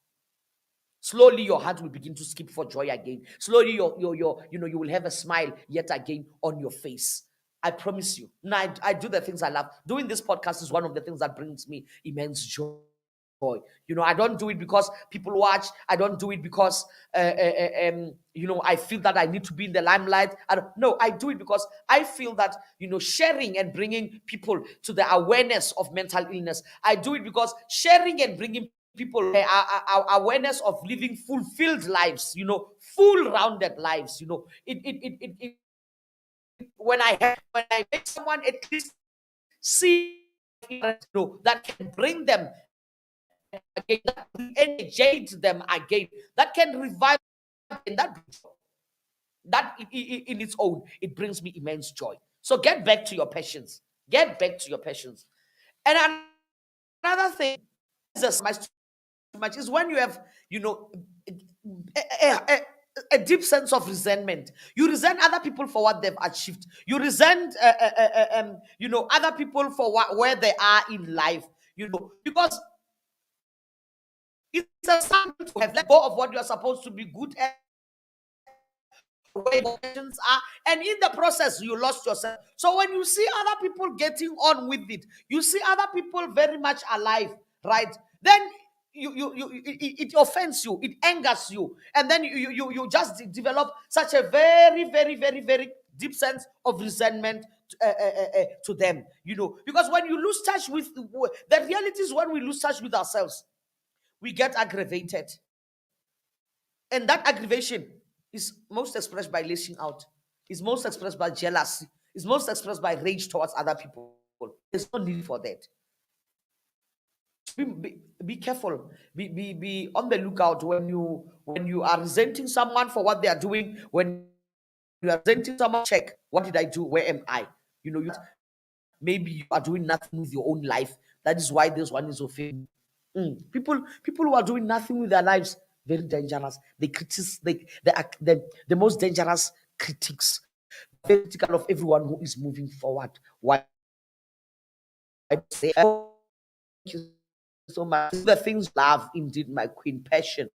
Slowly, your heart will begin to skip for joy again. Slowly, you will have a smile yet again on your face. I promise you. Now, I do the things I love. Doing this podcast is one of the things that brings me immense joy. I don't do it because people watch. I don't do it because I feel that I need to be in the limelight. I do it because I feel that sharing and bringing people to the awareness of mental illness. I do it because sharing and bringing people awareness of living fulfilled lives, full rounded lives. When I make someone at least see that can bring them again, that energize them again, that can revive them, that in its own, it brings me immense joy. So get back to your passions. Get back to your passions. And another thing is too much is when you have a deep sense of resentment. You resent other people for what they've achieved. You resent other people for where they are in life. Because it's a sign to have let go of what you're supposed to be good at, where your passions are, and in the process you lost yourself. So when you see other people getting on with it, you see other people very much alive, right? Then it offends you, it angers you, and then you just develop such a very, very, very, very deep sense of resentment to them, because when you lose touch with the reality is, when we lose touch with ourselves, we get aggravated, and that aggravation is most expressed by lashing out, is most expressed by jealousy, is most expressed by rage towards other people. There's no need for that. Be careful. Be on the lookout when you are resenting someone for what they are doing. When you are resenting someone, check, what did I do? Where am I? Maybe you are doing nothing with your own life. That is why this one is offending. People who are doing nothing with their lives, very dangerous. They critics, they are the most dangerous critics. Very critical of everyone who is moving forward. Why I say, oh, thank you so much. The things love, indeed, my queen, passion.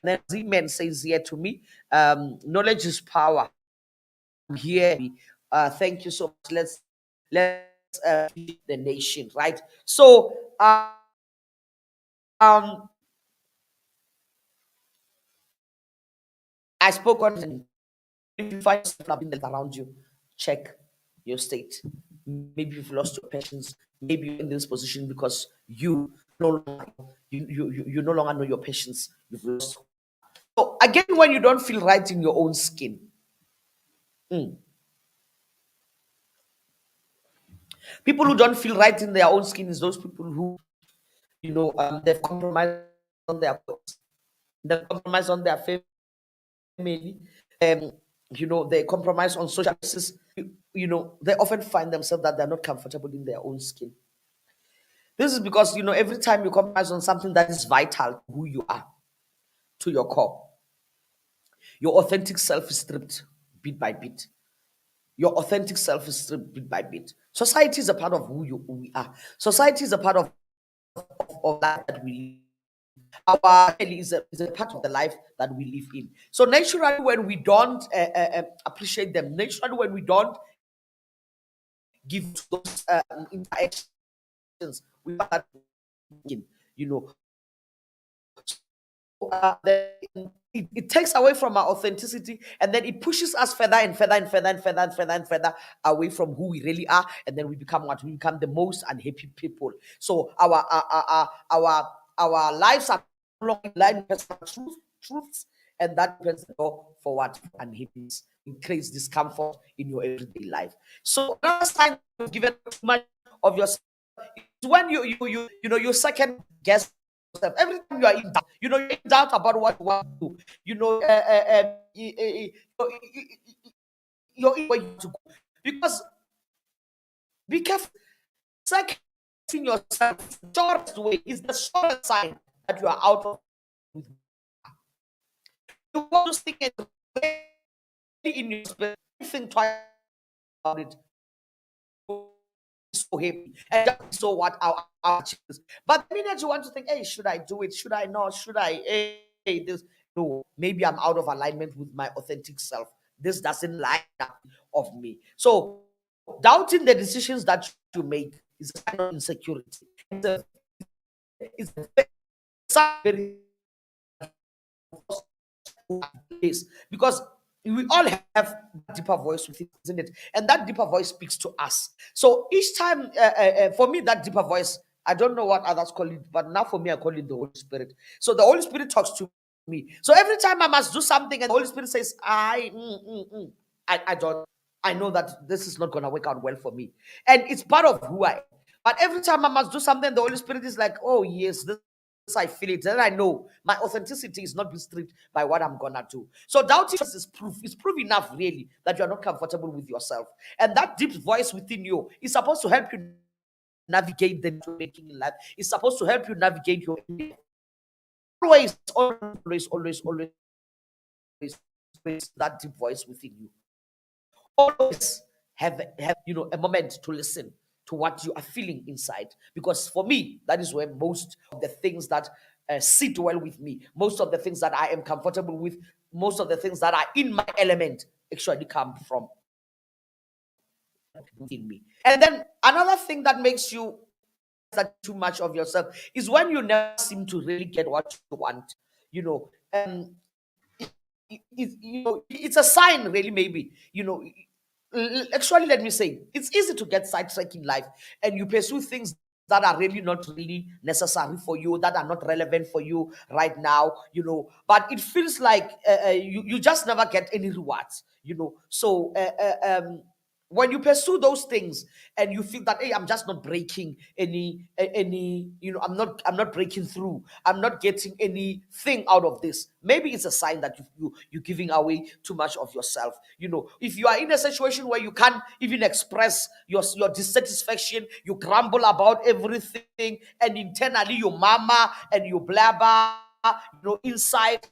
And then Zeman says here to me, knowledge is power. I'm here. Thank you so much. Let's feed the nation, right? So I spoke on, if you find yourself around you, check your state. Maybe you've lost your patience. Maybe you're in this position because you no longer you no longer know your patience. You've lost. So again, when you don't feel right in your own skin, people who don't feel right in their own skin is those people who, they've compromised on their clothes, they've compromised on their family, they compromise on social basis. They often find themselves that they're not comfortable in their own skin. This is because, every time you compromise on something that is vital to who you are, to your core, your authentic self is stripped bit by bit. Your authentic self is stripped bit by bit. Society is a part of who we are. Society is a part of life that we live. Our family is a part of the life that we live in. So naturally, when we don't appreciate them, naturally, when we don't give those interactions, we are that, you know, it takes away from our authenticity, and then it pushes us further and further and further and further and further and further away from who we really are, and then we become the most unhappy people. So our lives are no longer in line with truths, and that opens the door for what unhappiness, increase discomfort in your everyday life. So another sign you've given too much of yourself is when you second guess yourself. Every time you are in doubt, you're in doubt about what you want to do. You're in where you want to go. Because be careful. Second guessing yourself, the shortest way is the shortest sign that you are out of. You want to think it in your spirit, think twice about it. So happy and just so what our chances. But the minute you want to think, hey, should I do it? Should I not? Should I? Hey, this no. Maybe I'm out of alignment with my authentic self. This doesn't line up of me. So doubting the decisions that you make is a sign of insecurity. It's a very place, because we all have a deeper voice within, isn't it? And that deeper voice speaks to us. So each time, for me, that deeper voice, I don't know what others call it, but now for me, I call it the Holy Spirit. So the Holy Spirit talks to me. So every time I must do something, and the Holy Spirit says, I don't, I know that this is not going to work out well for me. And it's part of who I am. But every time I must do something, the Holy Spirit is like, oh, yes, this I feel it. Then I know my authenticity is not being stripped by what I'm gonna do. So doubting is proof. It's proof enough, really, that you are not comfortable with yourself. And that deep voice within you is supposed to help you navigate the making in life. It's supposed to help you navigate your always that deep voice within you. Always have a moment to listen to what you are feeling inside, because for me, that is where most of the things that sit well with me, most of the things that I am comfortable with, most of the things that are in my element actually come from within me. And then another thing that makes you that too much of yourself is when you never seem to really get what you want. You know, it's a sign, really, maybe. Actually, let me say, it's easy to get sidetracked in life, and you pursue things that are really not really necessary for you, that are not relevant for you right now. But it feels like you just never get any rewards. So when you pursue those things and you feel that, hey, I'm just not breaking any I'm not breaking through, I'm not getting anything out of this, maybe it's a sign that you're giving away too much of yourself. If you are in a situation where you can't even express your dissatisfaction, you grumble about everything, and internally you mama and you blabber, inside,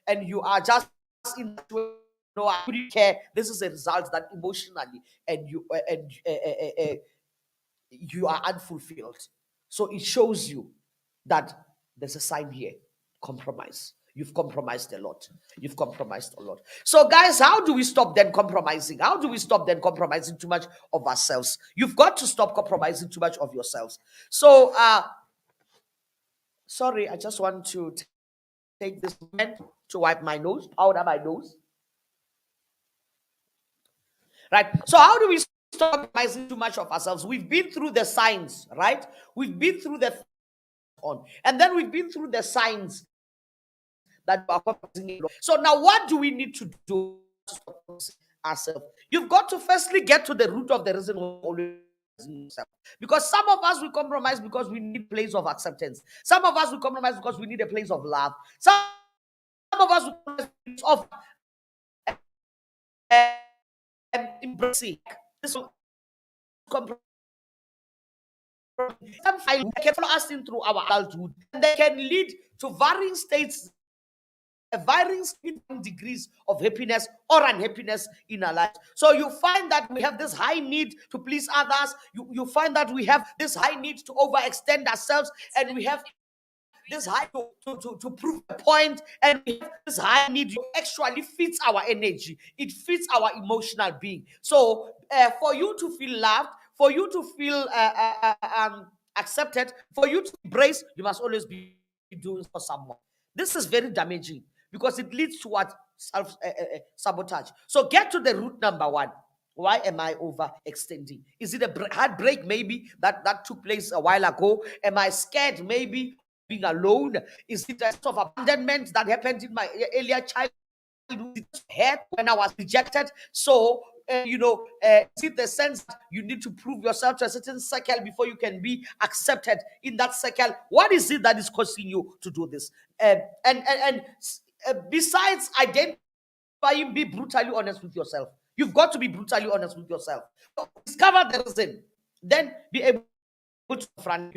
and you are just in that way. No, I couldn't care. This is a result that emotionally and you are unfulfilled. So it shows you that there's a sign here: compromise. You've compromised a lot. You've compromised a lot. So, guys, how do we stop then compromising? How do we stop then compromising too much of ourselves? You've got to stop compromising too much of yourselves. So, sorry, I just want to take this moment to wipe my nose, powder my nose. Right? So how do we stop compromising too much of ourselves? We've been through the signs, right? We've been through the and then we've been through the signs that are compromising. So now what do we need to do to stop ourselves? You've got to firstly get to the root of the reason we're always, because some of us will compromise because we need a place of acceptance. Some of us will compromise because we need a place of love. Some of us will compromise of embracing this compromise. Some can follow us in through our adulthood, and they can lead to varying states, varying degrees of happiness or unhappiness in our lives. So you find that we have this high need to please others. You find that we have this high need to overextend ourselves, and we have this high to prove a point, and this high need actually fits our energy, it fits our emotional being. So for you to feel loved, for you to feel accepted, for you to embrace, you must always be doing for someone. This is very damaging because it leads to what? Sabotage. So get to the root number one. Why am I overextending? Is it a heartbreak maybe that took place a while ago? Am I scared maybe being alone? Is it a sort of abandonment that happened in my earlier childhood? Hurt when I was rejected? So is it the sense that you need to prove yourself to a certain circle before you can be accepted in that circle? What is it that is causing you to do this? And besides identifying, be brutally honest with yourself. You've got to be brutally honest with yourself. Discover the reason, then be able to confront,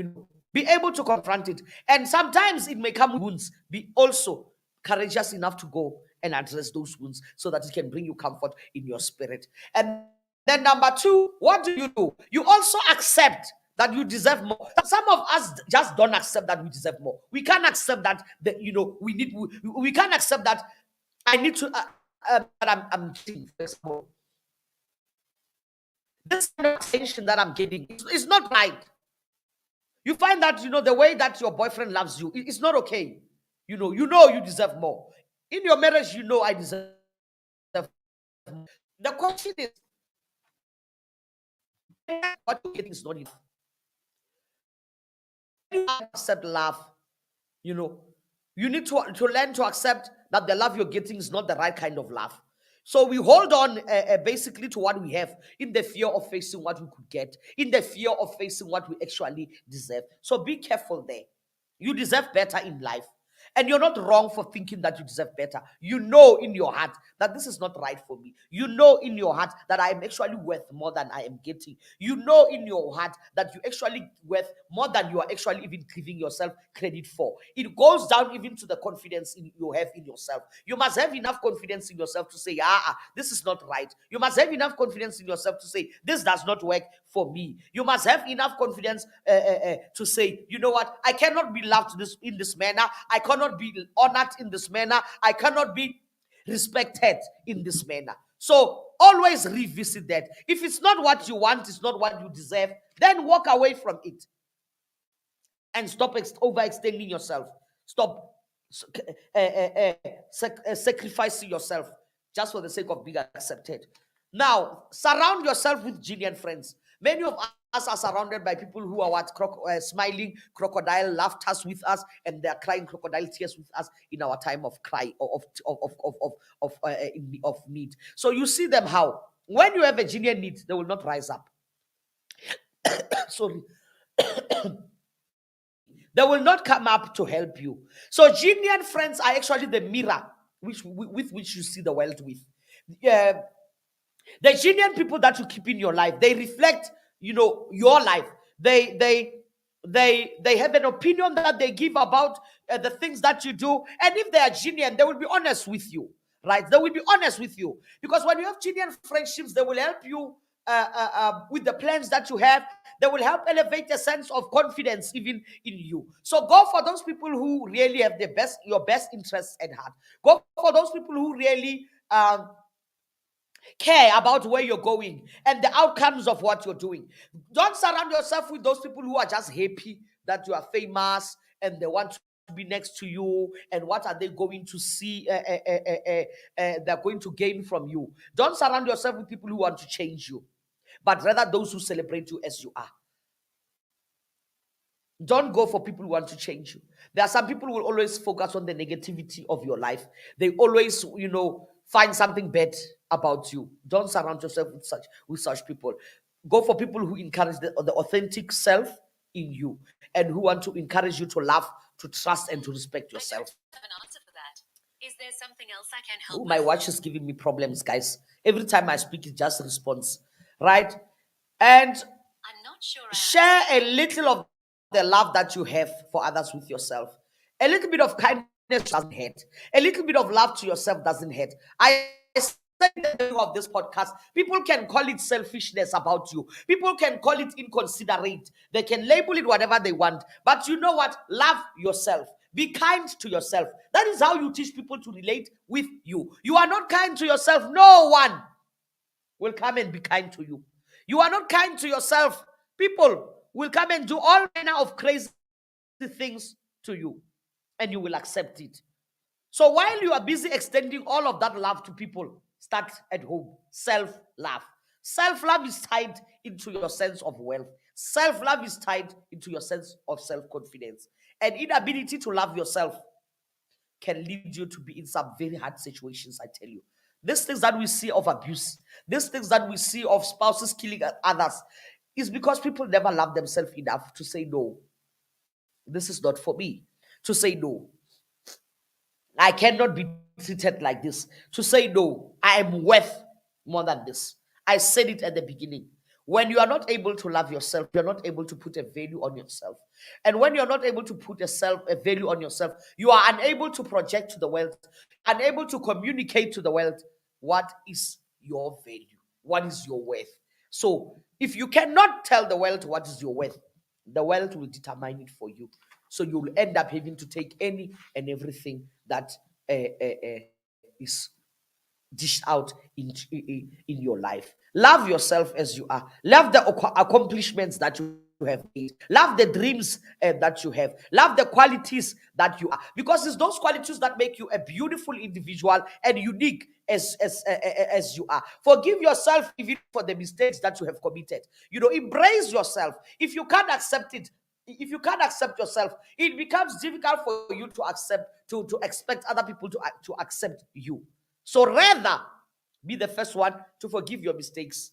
be able to confront it. And sometimes it may come with wounds. Be also courageous enough to go and address those wounds so that it can bring you comfort in your spirit. And then number two, what do? You also accept that you deserve more. Some of us just don't accept that we deserve more. We can't accept that we can't accept that I need to that I'm getting more. This kind of attention that I'm getting is not right. You find that the way that your boyfriend loves you, it's not okay. You deserve more. In your marriage, I deserve more. The question is, what you're getting is not enough. You accept love. You need to learn to accept that the love you're getting is not the right kind of love. So we hold on basically to what we have in the fear of facing what we could get, in the fear of facing what we actually deserve. So be careful there. You deserve better in life. And you're not wrong for thinking that you deserve better. You know in your heart that this is not right for me. You know in your heart that I am actually worth more than I am getting. You know in your heart that you actually worth more than you are actually even giving yourself credit for. It goes down even to the confidence you have in yourself. You must have enough confidence in yourself to say, this is not right. You must have enough confidence in yourself to say, this does not work for me. You must have enough confidence to say, you know what, I cannot be loved in this manner. I cannot be honored in this manner. I cannot be respected in this manner. So always revisit that. If it's not what you want, it's not what you deserve, then walk away from it and stop overextending yourself. Stop sacrificing yourself just for the sake of being accepted. Now, surround yourself with genuine friends. Many of us are surrounded by people who are smiling crocodile laughters with us, and they are crying crocodile tears with us in our time of cry or of need. So you see them how when you have a genuine need, they will not rise up. Sorry. They will not come up to help you. So genuine friends are actually the mirror with which you see the world with. The genuine people that you keep in your life, they reflect, your life. They have an opinion that they give about the things that you do. And if they are genuine, they will be honest with you, right? They will be honest with you. Because when you have genuine friendships, they will help you with the plans that you have. They will help elevate a sense of confidence even in you. So go for those people who really have your best interests at heart. Go for those people who really care about where you're going and the outcomes of what you're doing. Don't surround yourself with those people who are just happy that you are famous and they want to be next to you, and what are they going to see they're going to gain from you. Don't surround yourself with people who want to change you, but rather those who celebrate you as you are. Don't go for people who want to change you. There are some people who will always focus on the negativity of your life. They always, find something bad about you. Don't surround yourself with such people. Go for people who encourage the authentic self in you and who want to encourage you to love, to trust, and to respect yourself. I don't have an answer for that. Is there something else I can help Oh, my with? watch is giving me problems, guys. Every time I speak, it just responds, right? And I'm not sure share a little of the love that you have for others with yourself. A little bit of kindness doesn't hurt. A little bit of love to yourself doesn't hurt. I said at the beginning of this podcast, people can call it selfishness about you. People can call it inconsiderate. They can label it whatever they want. But you know what? Love yourself. Be kind to yourself. That is how you teach people to relate with you. You are not kind to yourself, no one will come and be kind to you. You are not kind to yourself, people will come and do all manner of crazy things to you, and you will accept it. So while you are busy extending all of that love to people, start at home. Self-love. Self-love is tied into your sense of wealth. Self-love is tied into your sense of self-confidence. And inability to love yourself can lead you to be in some very hard situations, I tell you. These things that we see of abuse, these things that we see of spouses killing others, is because people never love themselves enough to say no. This is not for me. To say no. I cannot be treated like this. To say no, I am worth more than this. I said it at the beginning. When you are not able to love yourself, you're not able to put a value on yourself. And when you're not able to put a value on yourself, you are unable to project to the world, unable to communicate to the world what is your value, what is your worth. So if you cannot tell the world what is your worth, the world will determine it for you. So you'll end up having to take any and everything that is dished out in your life. Love yourself as you are. Love the accomplishments that you have made. Love the dreams that you have. Love the qualities that you are. Because it's those qualities that make you a beautiful individual and unique as you are. Forgive yourself even for the mistakes that you have committed. Embrace yourself. If you can't accept it, if you can't accept yourself, it becomes difficult for you to expect other people to accept you. So rather be the first one to forgive your mistakes.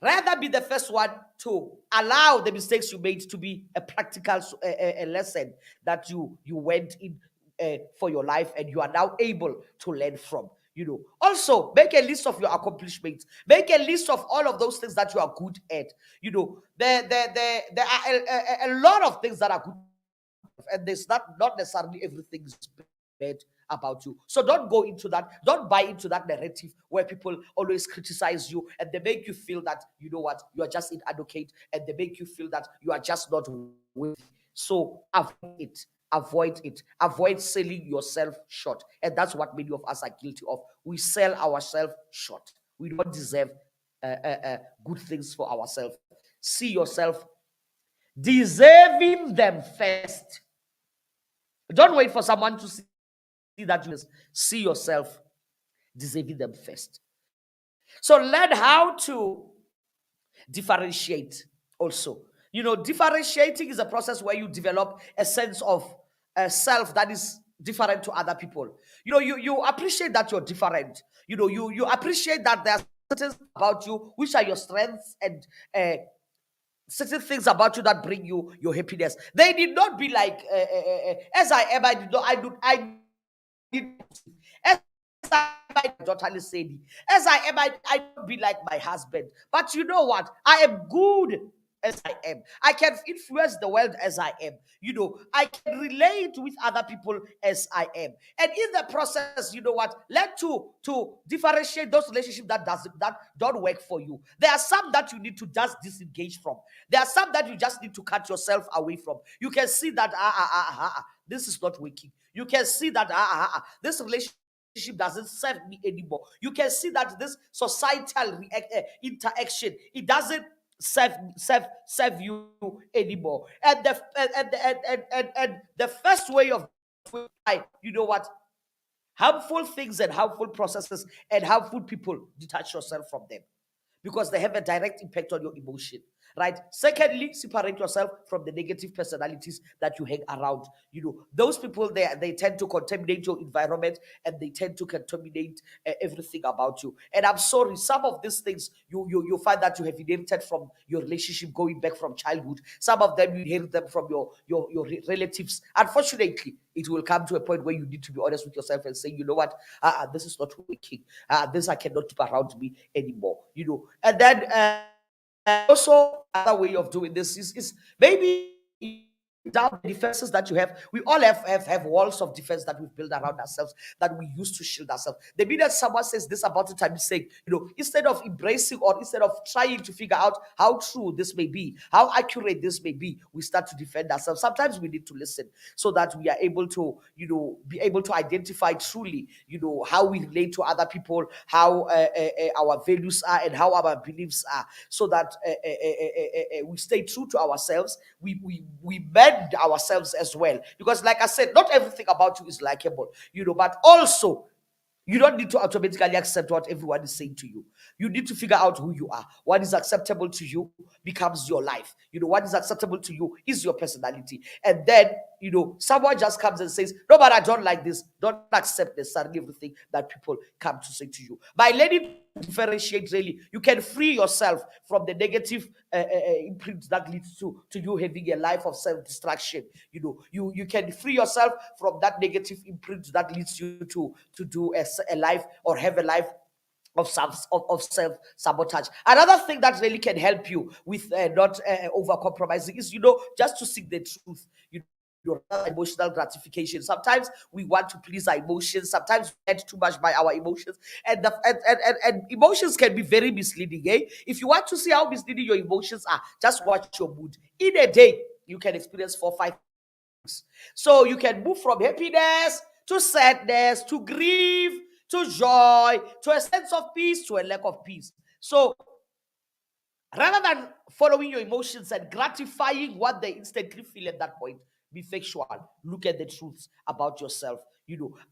Rather be the first one to allow the mistakes you made to be a practical a lesson that you went in for your life, and you are now able to learn from. Also make a list of your accomplishments. Make a list of all of those things that you are good at. There are a lot of things that are good, and there's not necessarily everything is bad about you. So don't go into that. Don't buy into that narrative where people always criticize you and they make you feel that, you know what, you are just inadequate, and they make you feel that you are just not worthy. So avoid it. Avoid selling yourself short. And that's what many of us are guilty of. We sell ourselves short. We don't deserve good things for ourselves. See yourself deserving them first. Don't wait for someone to see that you see yourself deserving them first. So learn how to differentiate also. Differentiating is a process where you develop a sense of self that is different to other people. You appreciate that you're different. You appreciate that there are certain things about you which are your strengths, and certain things about you that bring you your happiness. They did not be like as I am. I did as I totally said, as I am, I don't be like my husband. But you know what? I am good as I am. I can influence the world as I am. I can relate with other people as I am. And in the process, you know what? Learn to differentiate those relationships that don't work for you. There are some that you need to just disengage from. There are some that you just need to cut yourself away from. You can see that this is not working. You can see that this relationship doesn't serve me anymore. You can see that this societal interaction, it doesn't serve you anymore. And the first way of, you know what, harmful things and harmful processes and harmful people, detach yourself from them, because they have a direct impact on your emotion, right? Secondly, separate yourself from the negative personalities that you hang around. Those people, they tend to contaminate your environment, and they tend to contaminate everything about you. And I'm sorry, some of these things you find that you have inherited from your relationship going back from childhood. Some of them you inherit them from your relatives. Unfortunately, it will come to a point where you need to be honest with yourself and say, you know what, this is not working. This I cannot keep around me anymore. And then also another way of doing this is maybe down the defenses that you have. We all have walls of defense that we've built around ourselves, that we use to shield ourselves. The minute someone says this about it, I'm saying, instead of embracing, or instead of trying to figure out how true this may be, how accurate this may be, we start to defend ourselves. Sometimes we need to listen so that we are able to, be able to identify truly, how we relate to other people, how our values are, and how our beliefs are, so that we stay true to ourselves. We bend ourselves as well, because like I said, not everything about you is likable, but also you don't need to automatically accept what everyone is saying to you. You need to figure out who you are. What is acceptable to you becomes your life. What is acceptable to you is your personality. And then, someone just comes and says, no, but I don't like this. Don't accept necessarily everything that people come to say to you. By learning to differentiate, really, you can free yourself from the negative imprint that leads to you having a life of self-destruction. You can free yourself from that negative imprint that leads you to do a life, or have a life of self-sabotage. Another thing that really can help you with not over compromising is, just to seek the truth. Emotional gratification. Sometimes we want to please our emotions. Sometimes we get too much by our emotions, and emotions can be very misleading. If you want to see how misleading your emotions are, just watch your mood. In a day, you can experience 4-5 things. So you can move from happiness to sadness to grief to joy to a sense of peace to a lack of peace. So rather than following your emotions and gratifying what they instantly feel at that point, be factual. Look at the truths about yourself.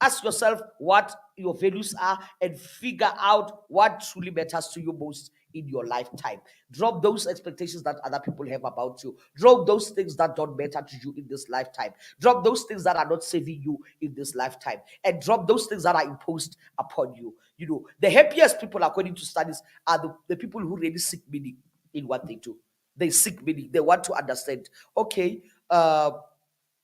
Ask yourself what your values are, and figure out what truly matters to you most in your lifetime. Drop those expectations that other people have about you. Drop those things that don't matter to you in this lifetime. Drop those things that are not saving you in this lifetime. And drop those things that are imposed upon you. The happiest people, according to studies, are the people who really seek meaning in what they do. They seek meaning. They want to understand, okay,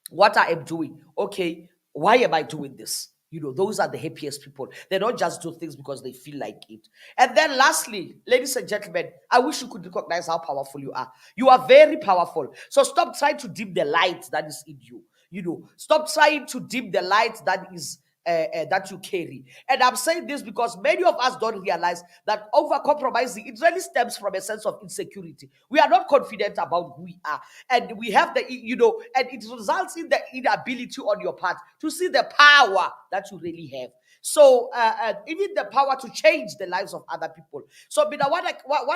what I am doing. Okay, why am I doing this? Those are the happiest people. They don't just do things because they feel like it. And then lastly, ladies and gentlemen, I wish you could recognize how powerful you are. You are very powerful. So stop trying to dim the light that is in you. Stop trying to dim the light that is that you carry. And I'm saying this because many of us don't realize that over compromising, it really stems from a sense of insecurity. We are not confident about who we are, and we have and it results in the inability on your part to see the power that you really have. So even the power to change the lives of other people. So, Bina, what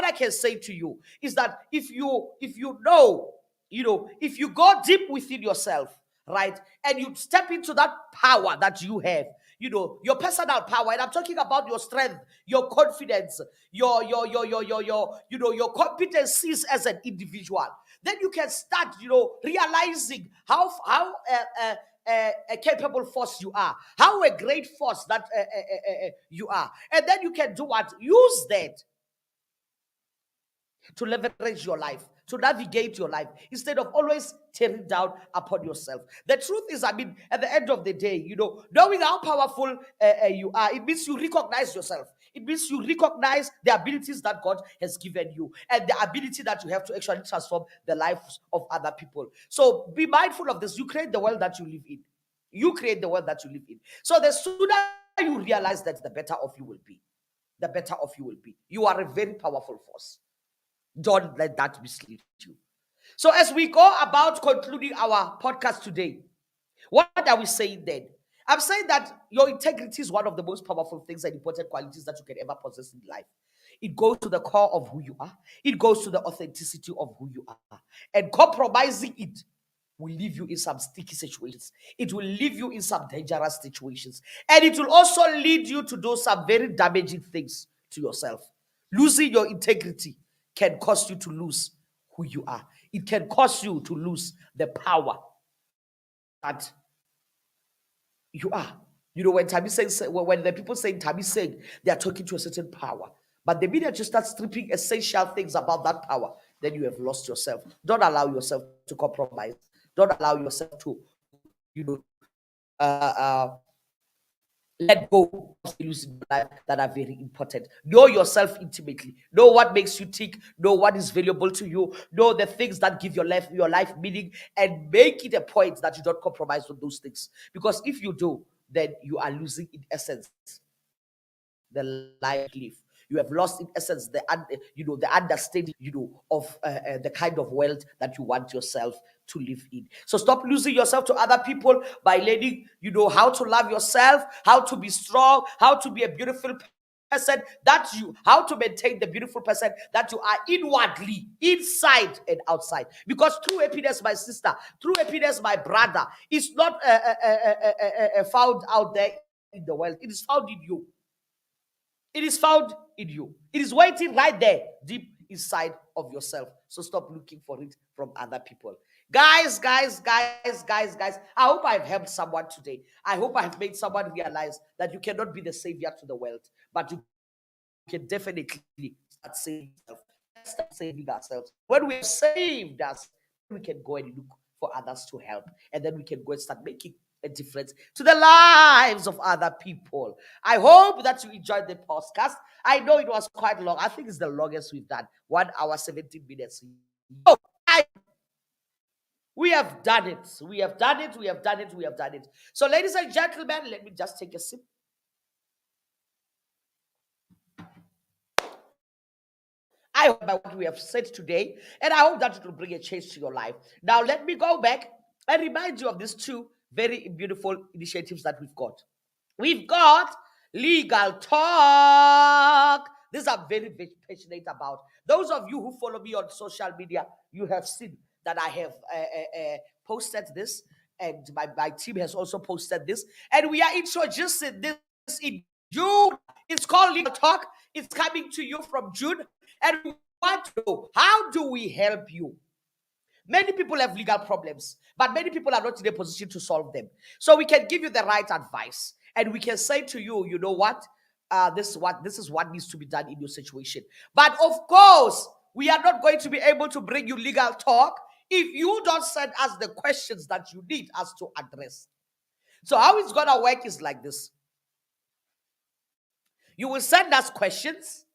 I can say to you is that if you know, if you go deep within yourself, right, and you step into that power that you have, your personal power, and I'm talking about your strength, your confidence, your competencies as an individual, then you can start, realizing how a capable force you are, how a great force that you are, and then you can do what? Use that to leverage your life, to navigate your life, instead of always tearing down upon yourself. The truth is, at the end of the day, knowing how powerful you are, it means you recognize yourself. It means you recognize the abilities that God has given you and the ability that you have to actually transform the lives of other people. So be mindful of this. You create the world that you live in. You create the world that you live in. So the sooner you realize that, the better off you will be. The better off you will be. You are a very powerful force. Don't let that mislead you. So as we go about concluding our podcast today, what are we saying then? I'm saying that your integrity is one of the most powerful things and important qualities that you can ever possess in life. It goes to the core of who you are. It goes to the authenticity of who you are. And compromising it will leave you in some sticky situations. It will leave you in some dangerous situations. And it will also lead you to do some very damaging things to yourself. Losing your integrity can cause you to lose who you are. It can cause you to lose the power that you are. When Tabi says, when the people say Tabi saying, they are talking to a certain power. But the minute you start stripping essential things about that power, then you have lost yourself. Don't allow yourself to compromise. Don't allow yourself to, let go of things in your life that are very important. Know yourself intimately. Know what makes you tick. Know what is valuable to you. Know the things that give your life meaning, and make it a point that you don't compromise on those things. Because if you do, then you are losing, in essence, the life you live. You have lost, in essence, the understanding, of the kind of world that you want yourself to live in. So stop losing yourself to other people by learning, how to love yourself, how to be strong, how to be a beautiful person, how to maintain the beautiful person that you are inwardly, inside and outside. Because true happiness, my sister, true happiness, my brother, is not found out there in the world. It is found in you. It is found in you. It is waiting right there, deep inside of yourself. So stop looking for it from other people. Guys, I hope I've helped someone today. I hope I've made someone realize that you cannot be the savior to the world, but you can definitely start saving yourself. Let's start saving ourselves. When we have saved us, we can go and look for others to help. And then we can go and start making a difference to the lives of other people. I hope that you enjoyed the podcast. I know it was quite long. I think it's the longest we've done. 1 hour, 17 minutes. We have done it. We have done it. We have done it. We have done it. So, ladies and gentlemen, let me just take a sip. I hope by what we have said today, and I hope that it will bring a change to your life. Now, let me go back and remind you of these two very beautiful initiatives that we've got. We've got Legal Talk. This I'm very, very passionate about. Those of you who follow me on social media, you have seen that I have posted this, and my team has also posted this, and we are introducing this in June. It's called Legal Talk. It's coming to you from June, and we want to know, how do we help you? Many people have legal problems, but many people are not in a position to solve them. So we can give you the right advice, and we can say to you, you know what? This is what needs to be done in your situation. But of course, we are not going to be able to bring you legal talk if you don't send us the questions that you need us to address. So how it's gonna work is like this. You will send us questions,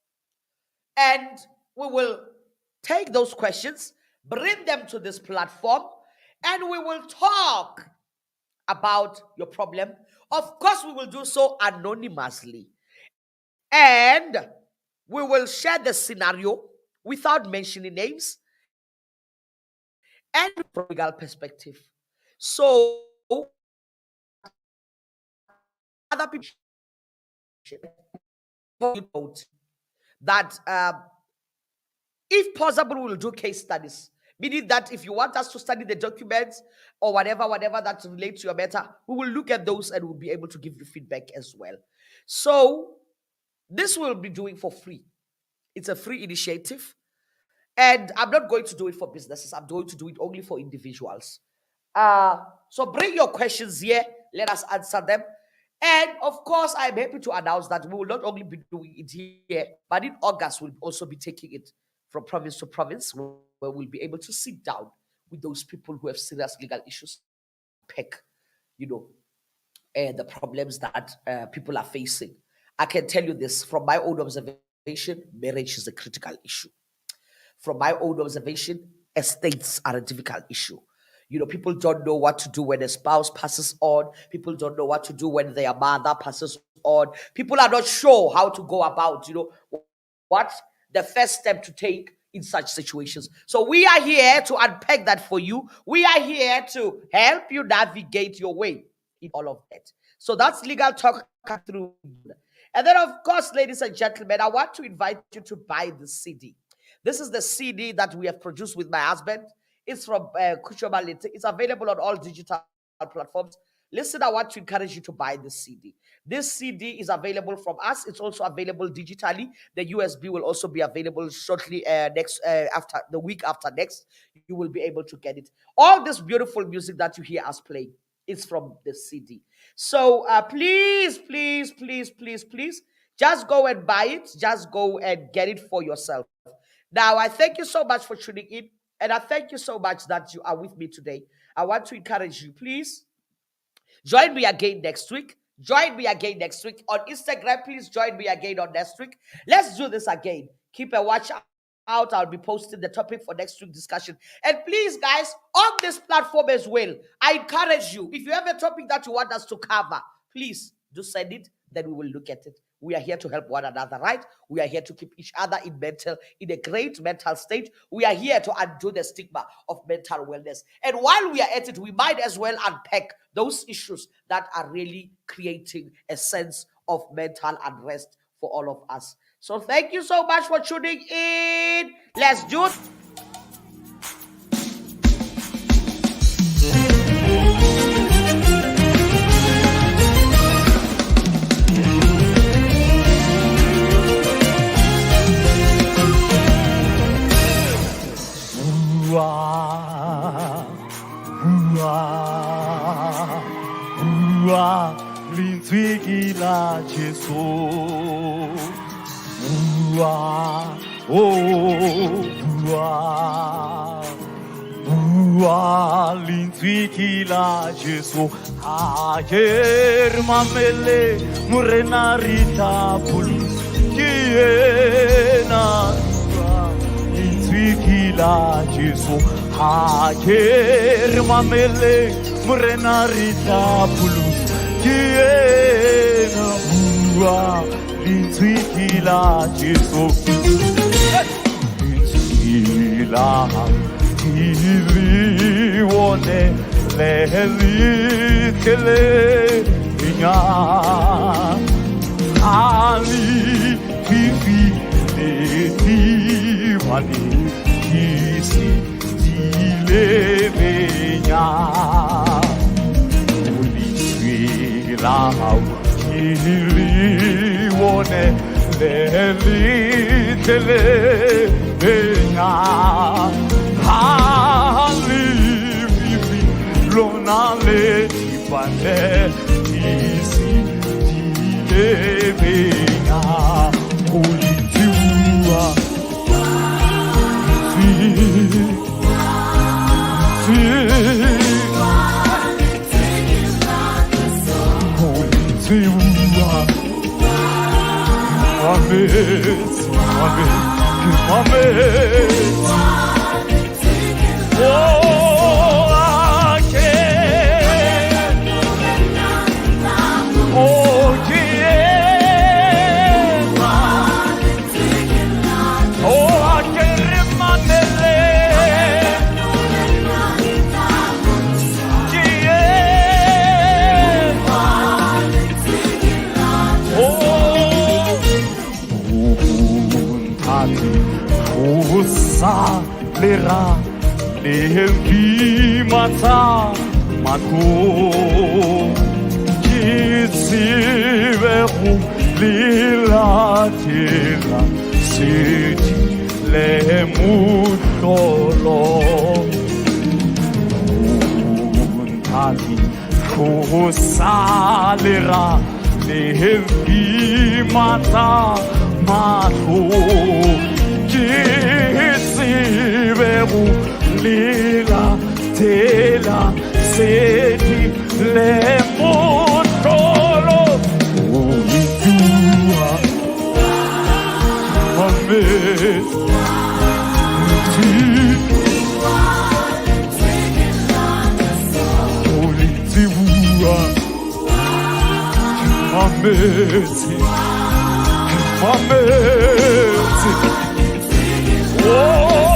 and we will take those questions, bring them to this platform, and we will talk about your problem. Of course, we will do so anonymously. And we will share the scenario without mentioning names and from a legal perspective. So, other people note that if possible, we'll do case studies. Meaning that if you want us to study the documents or whatever that relates to your matter, we will look at those and we'll be able to give you feedback as well. So this we'll be doing for free. It's a free initiative. And I'm not going to do it for businesses. I'm going to do it only for individuals. So bring your questions here. Let us answer them. And of course, I'm happy to announce that we will not only be doing it here, but in August, we'll also be taking it from province to province, where we'll be able to sit down with those people who have serious legal issues, pick, the problems that people are facing. I can tell you this from my own observation: marriage is a critical issue. From my own observation, estates are a difficult issue. People don't know what to do when a spouse passes on. People don't know what to do when their mother passes on. People are not sure how to go about, what the first step to take in such situations. So we are here to unpack that for you. We are here to help you navigate your way in all of that. So that's Legal Talk through. And then, of course, ladies and gentlemen, I want to invite you to buy the CD. This is the CD that we have produced with my husband. It's from Kuchobalite. It's available on all digital platforms. Listen, I want to encourage you to buy this CD. This CD is available from us. It's also available digitally. The USB will also be available shortly after the week after next. You will be able to get it. All this beautiful music that you hear us play is from the CD. So please, just go and buy it. Just go and get it for yourself. Now, I thank you so much for tuning in. And I thank you so much that you are with me today. I want to encourage you, please join me again next week. Join me again next week on Instagram. Please join me again on next week. Let's do this again. Keep a watch out. I'll be posting the topic for next week's discussion. And please, guys, on this platform as well, I encourage you, if you have a topic that you want us to cover, please do send it. Then we will look at it. We are here to help one another, right? We are here to keep each other in a great mental state. We are here to undo the stigma of mental wellness. And while we are at it, we might as well unpack those issues that are really creating a sense of mental unrest for all of us. So thank you so much for tuning in. Let's do it. Linzwigila Jesu Linzwigila Jesu ayer mamele murenarita pulis kiena Linzwigila Jesu ayer mamele murenarita pulis kiena linzwikila Jesu linzwikila iliwone lelikele inya ali vivi leti mani kisi dilevenya Lao iliwone lelikele enya hali vivi lona letipane isi dilevenya kulitiwa Amen. Levi mata mako Kisiveru lila tila Siti le mutolo Untali kusalera Levi mata mako Kisiveru lila tela seti le motolo Ulitua Amen Ulitua Amen Oh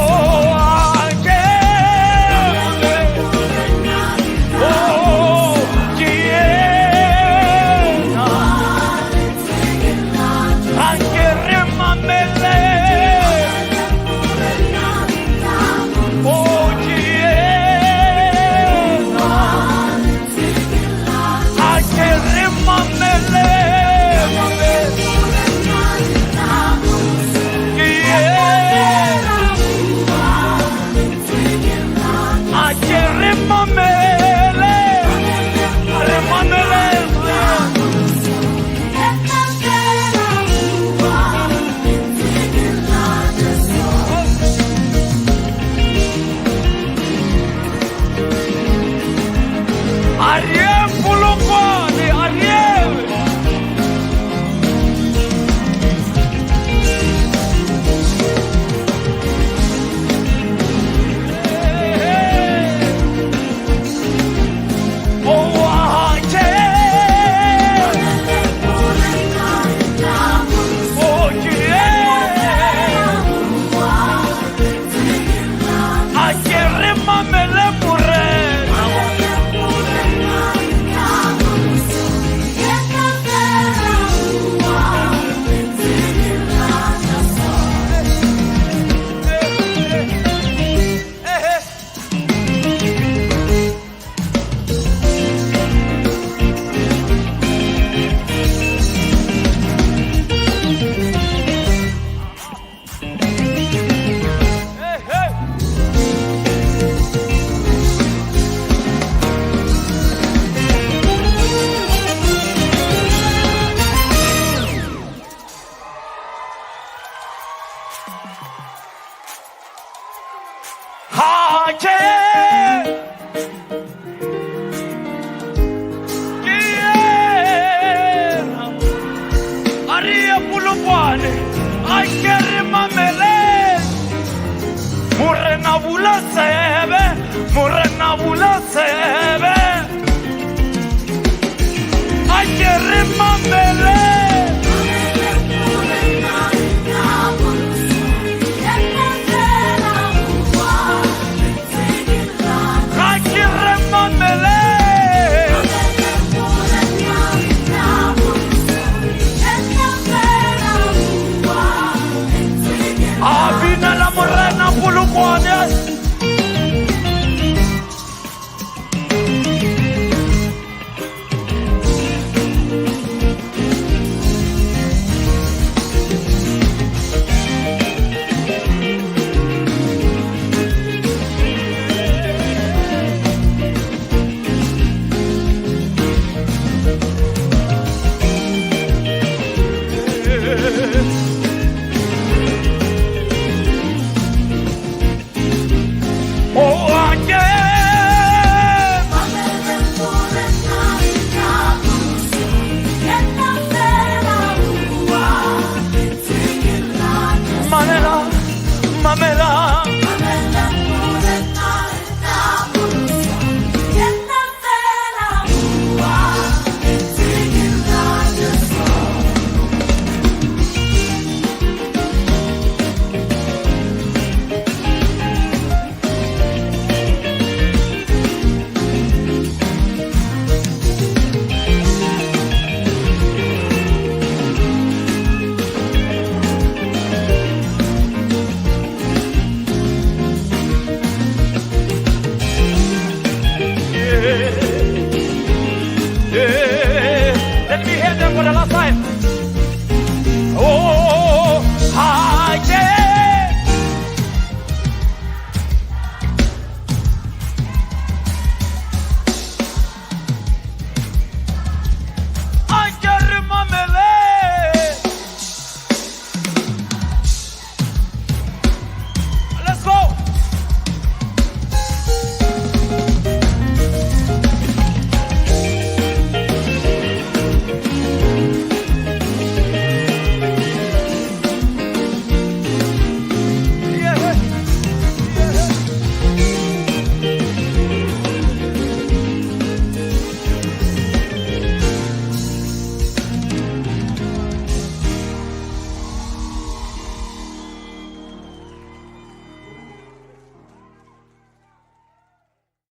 Morena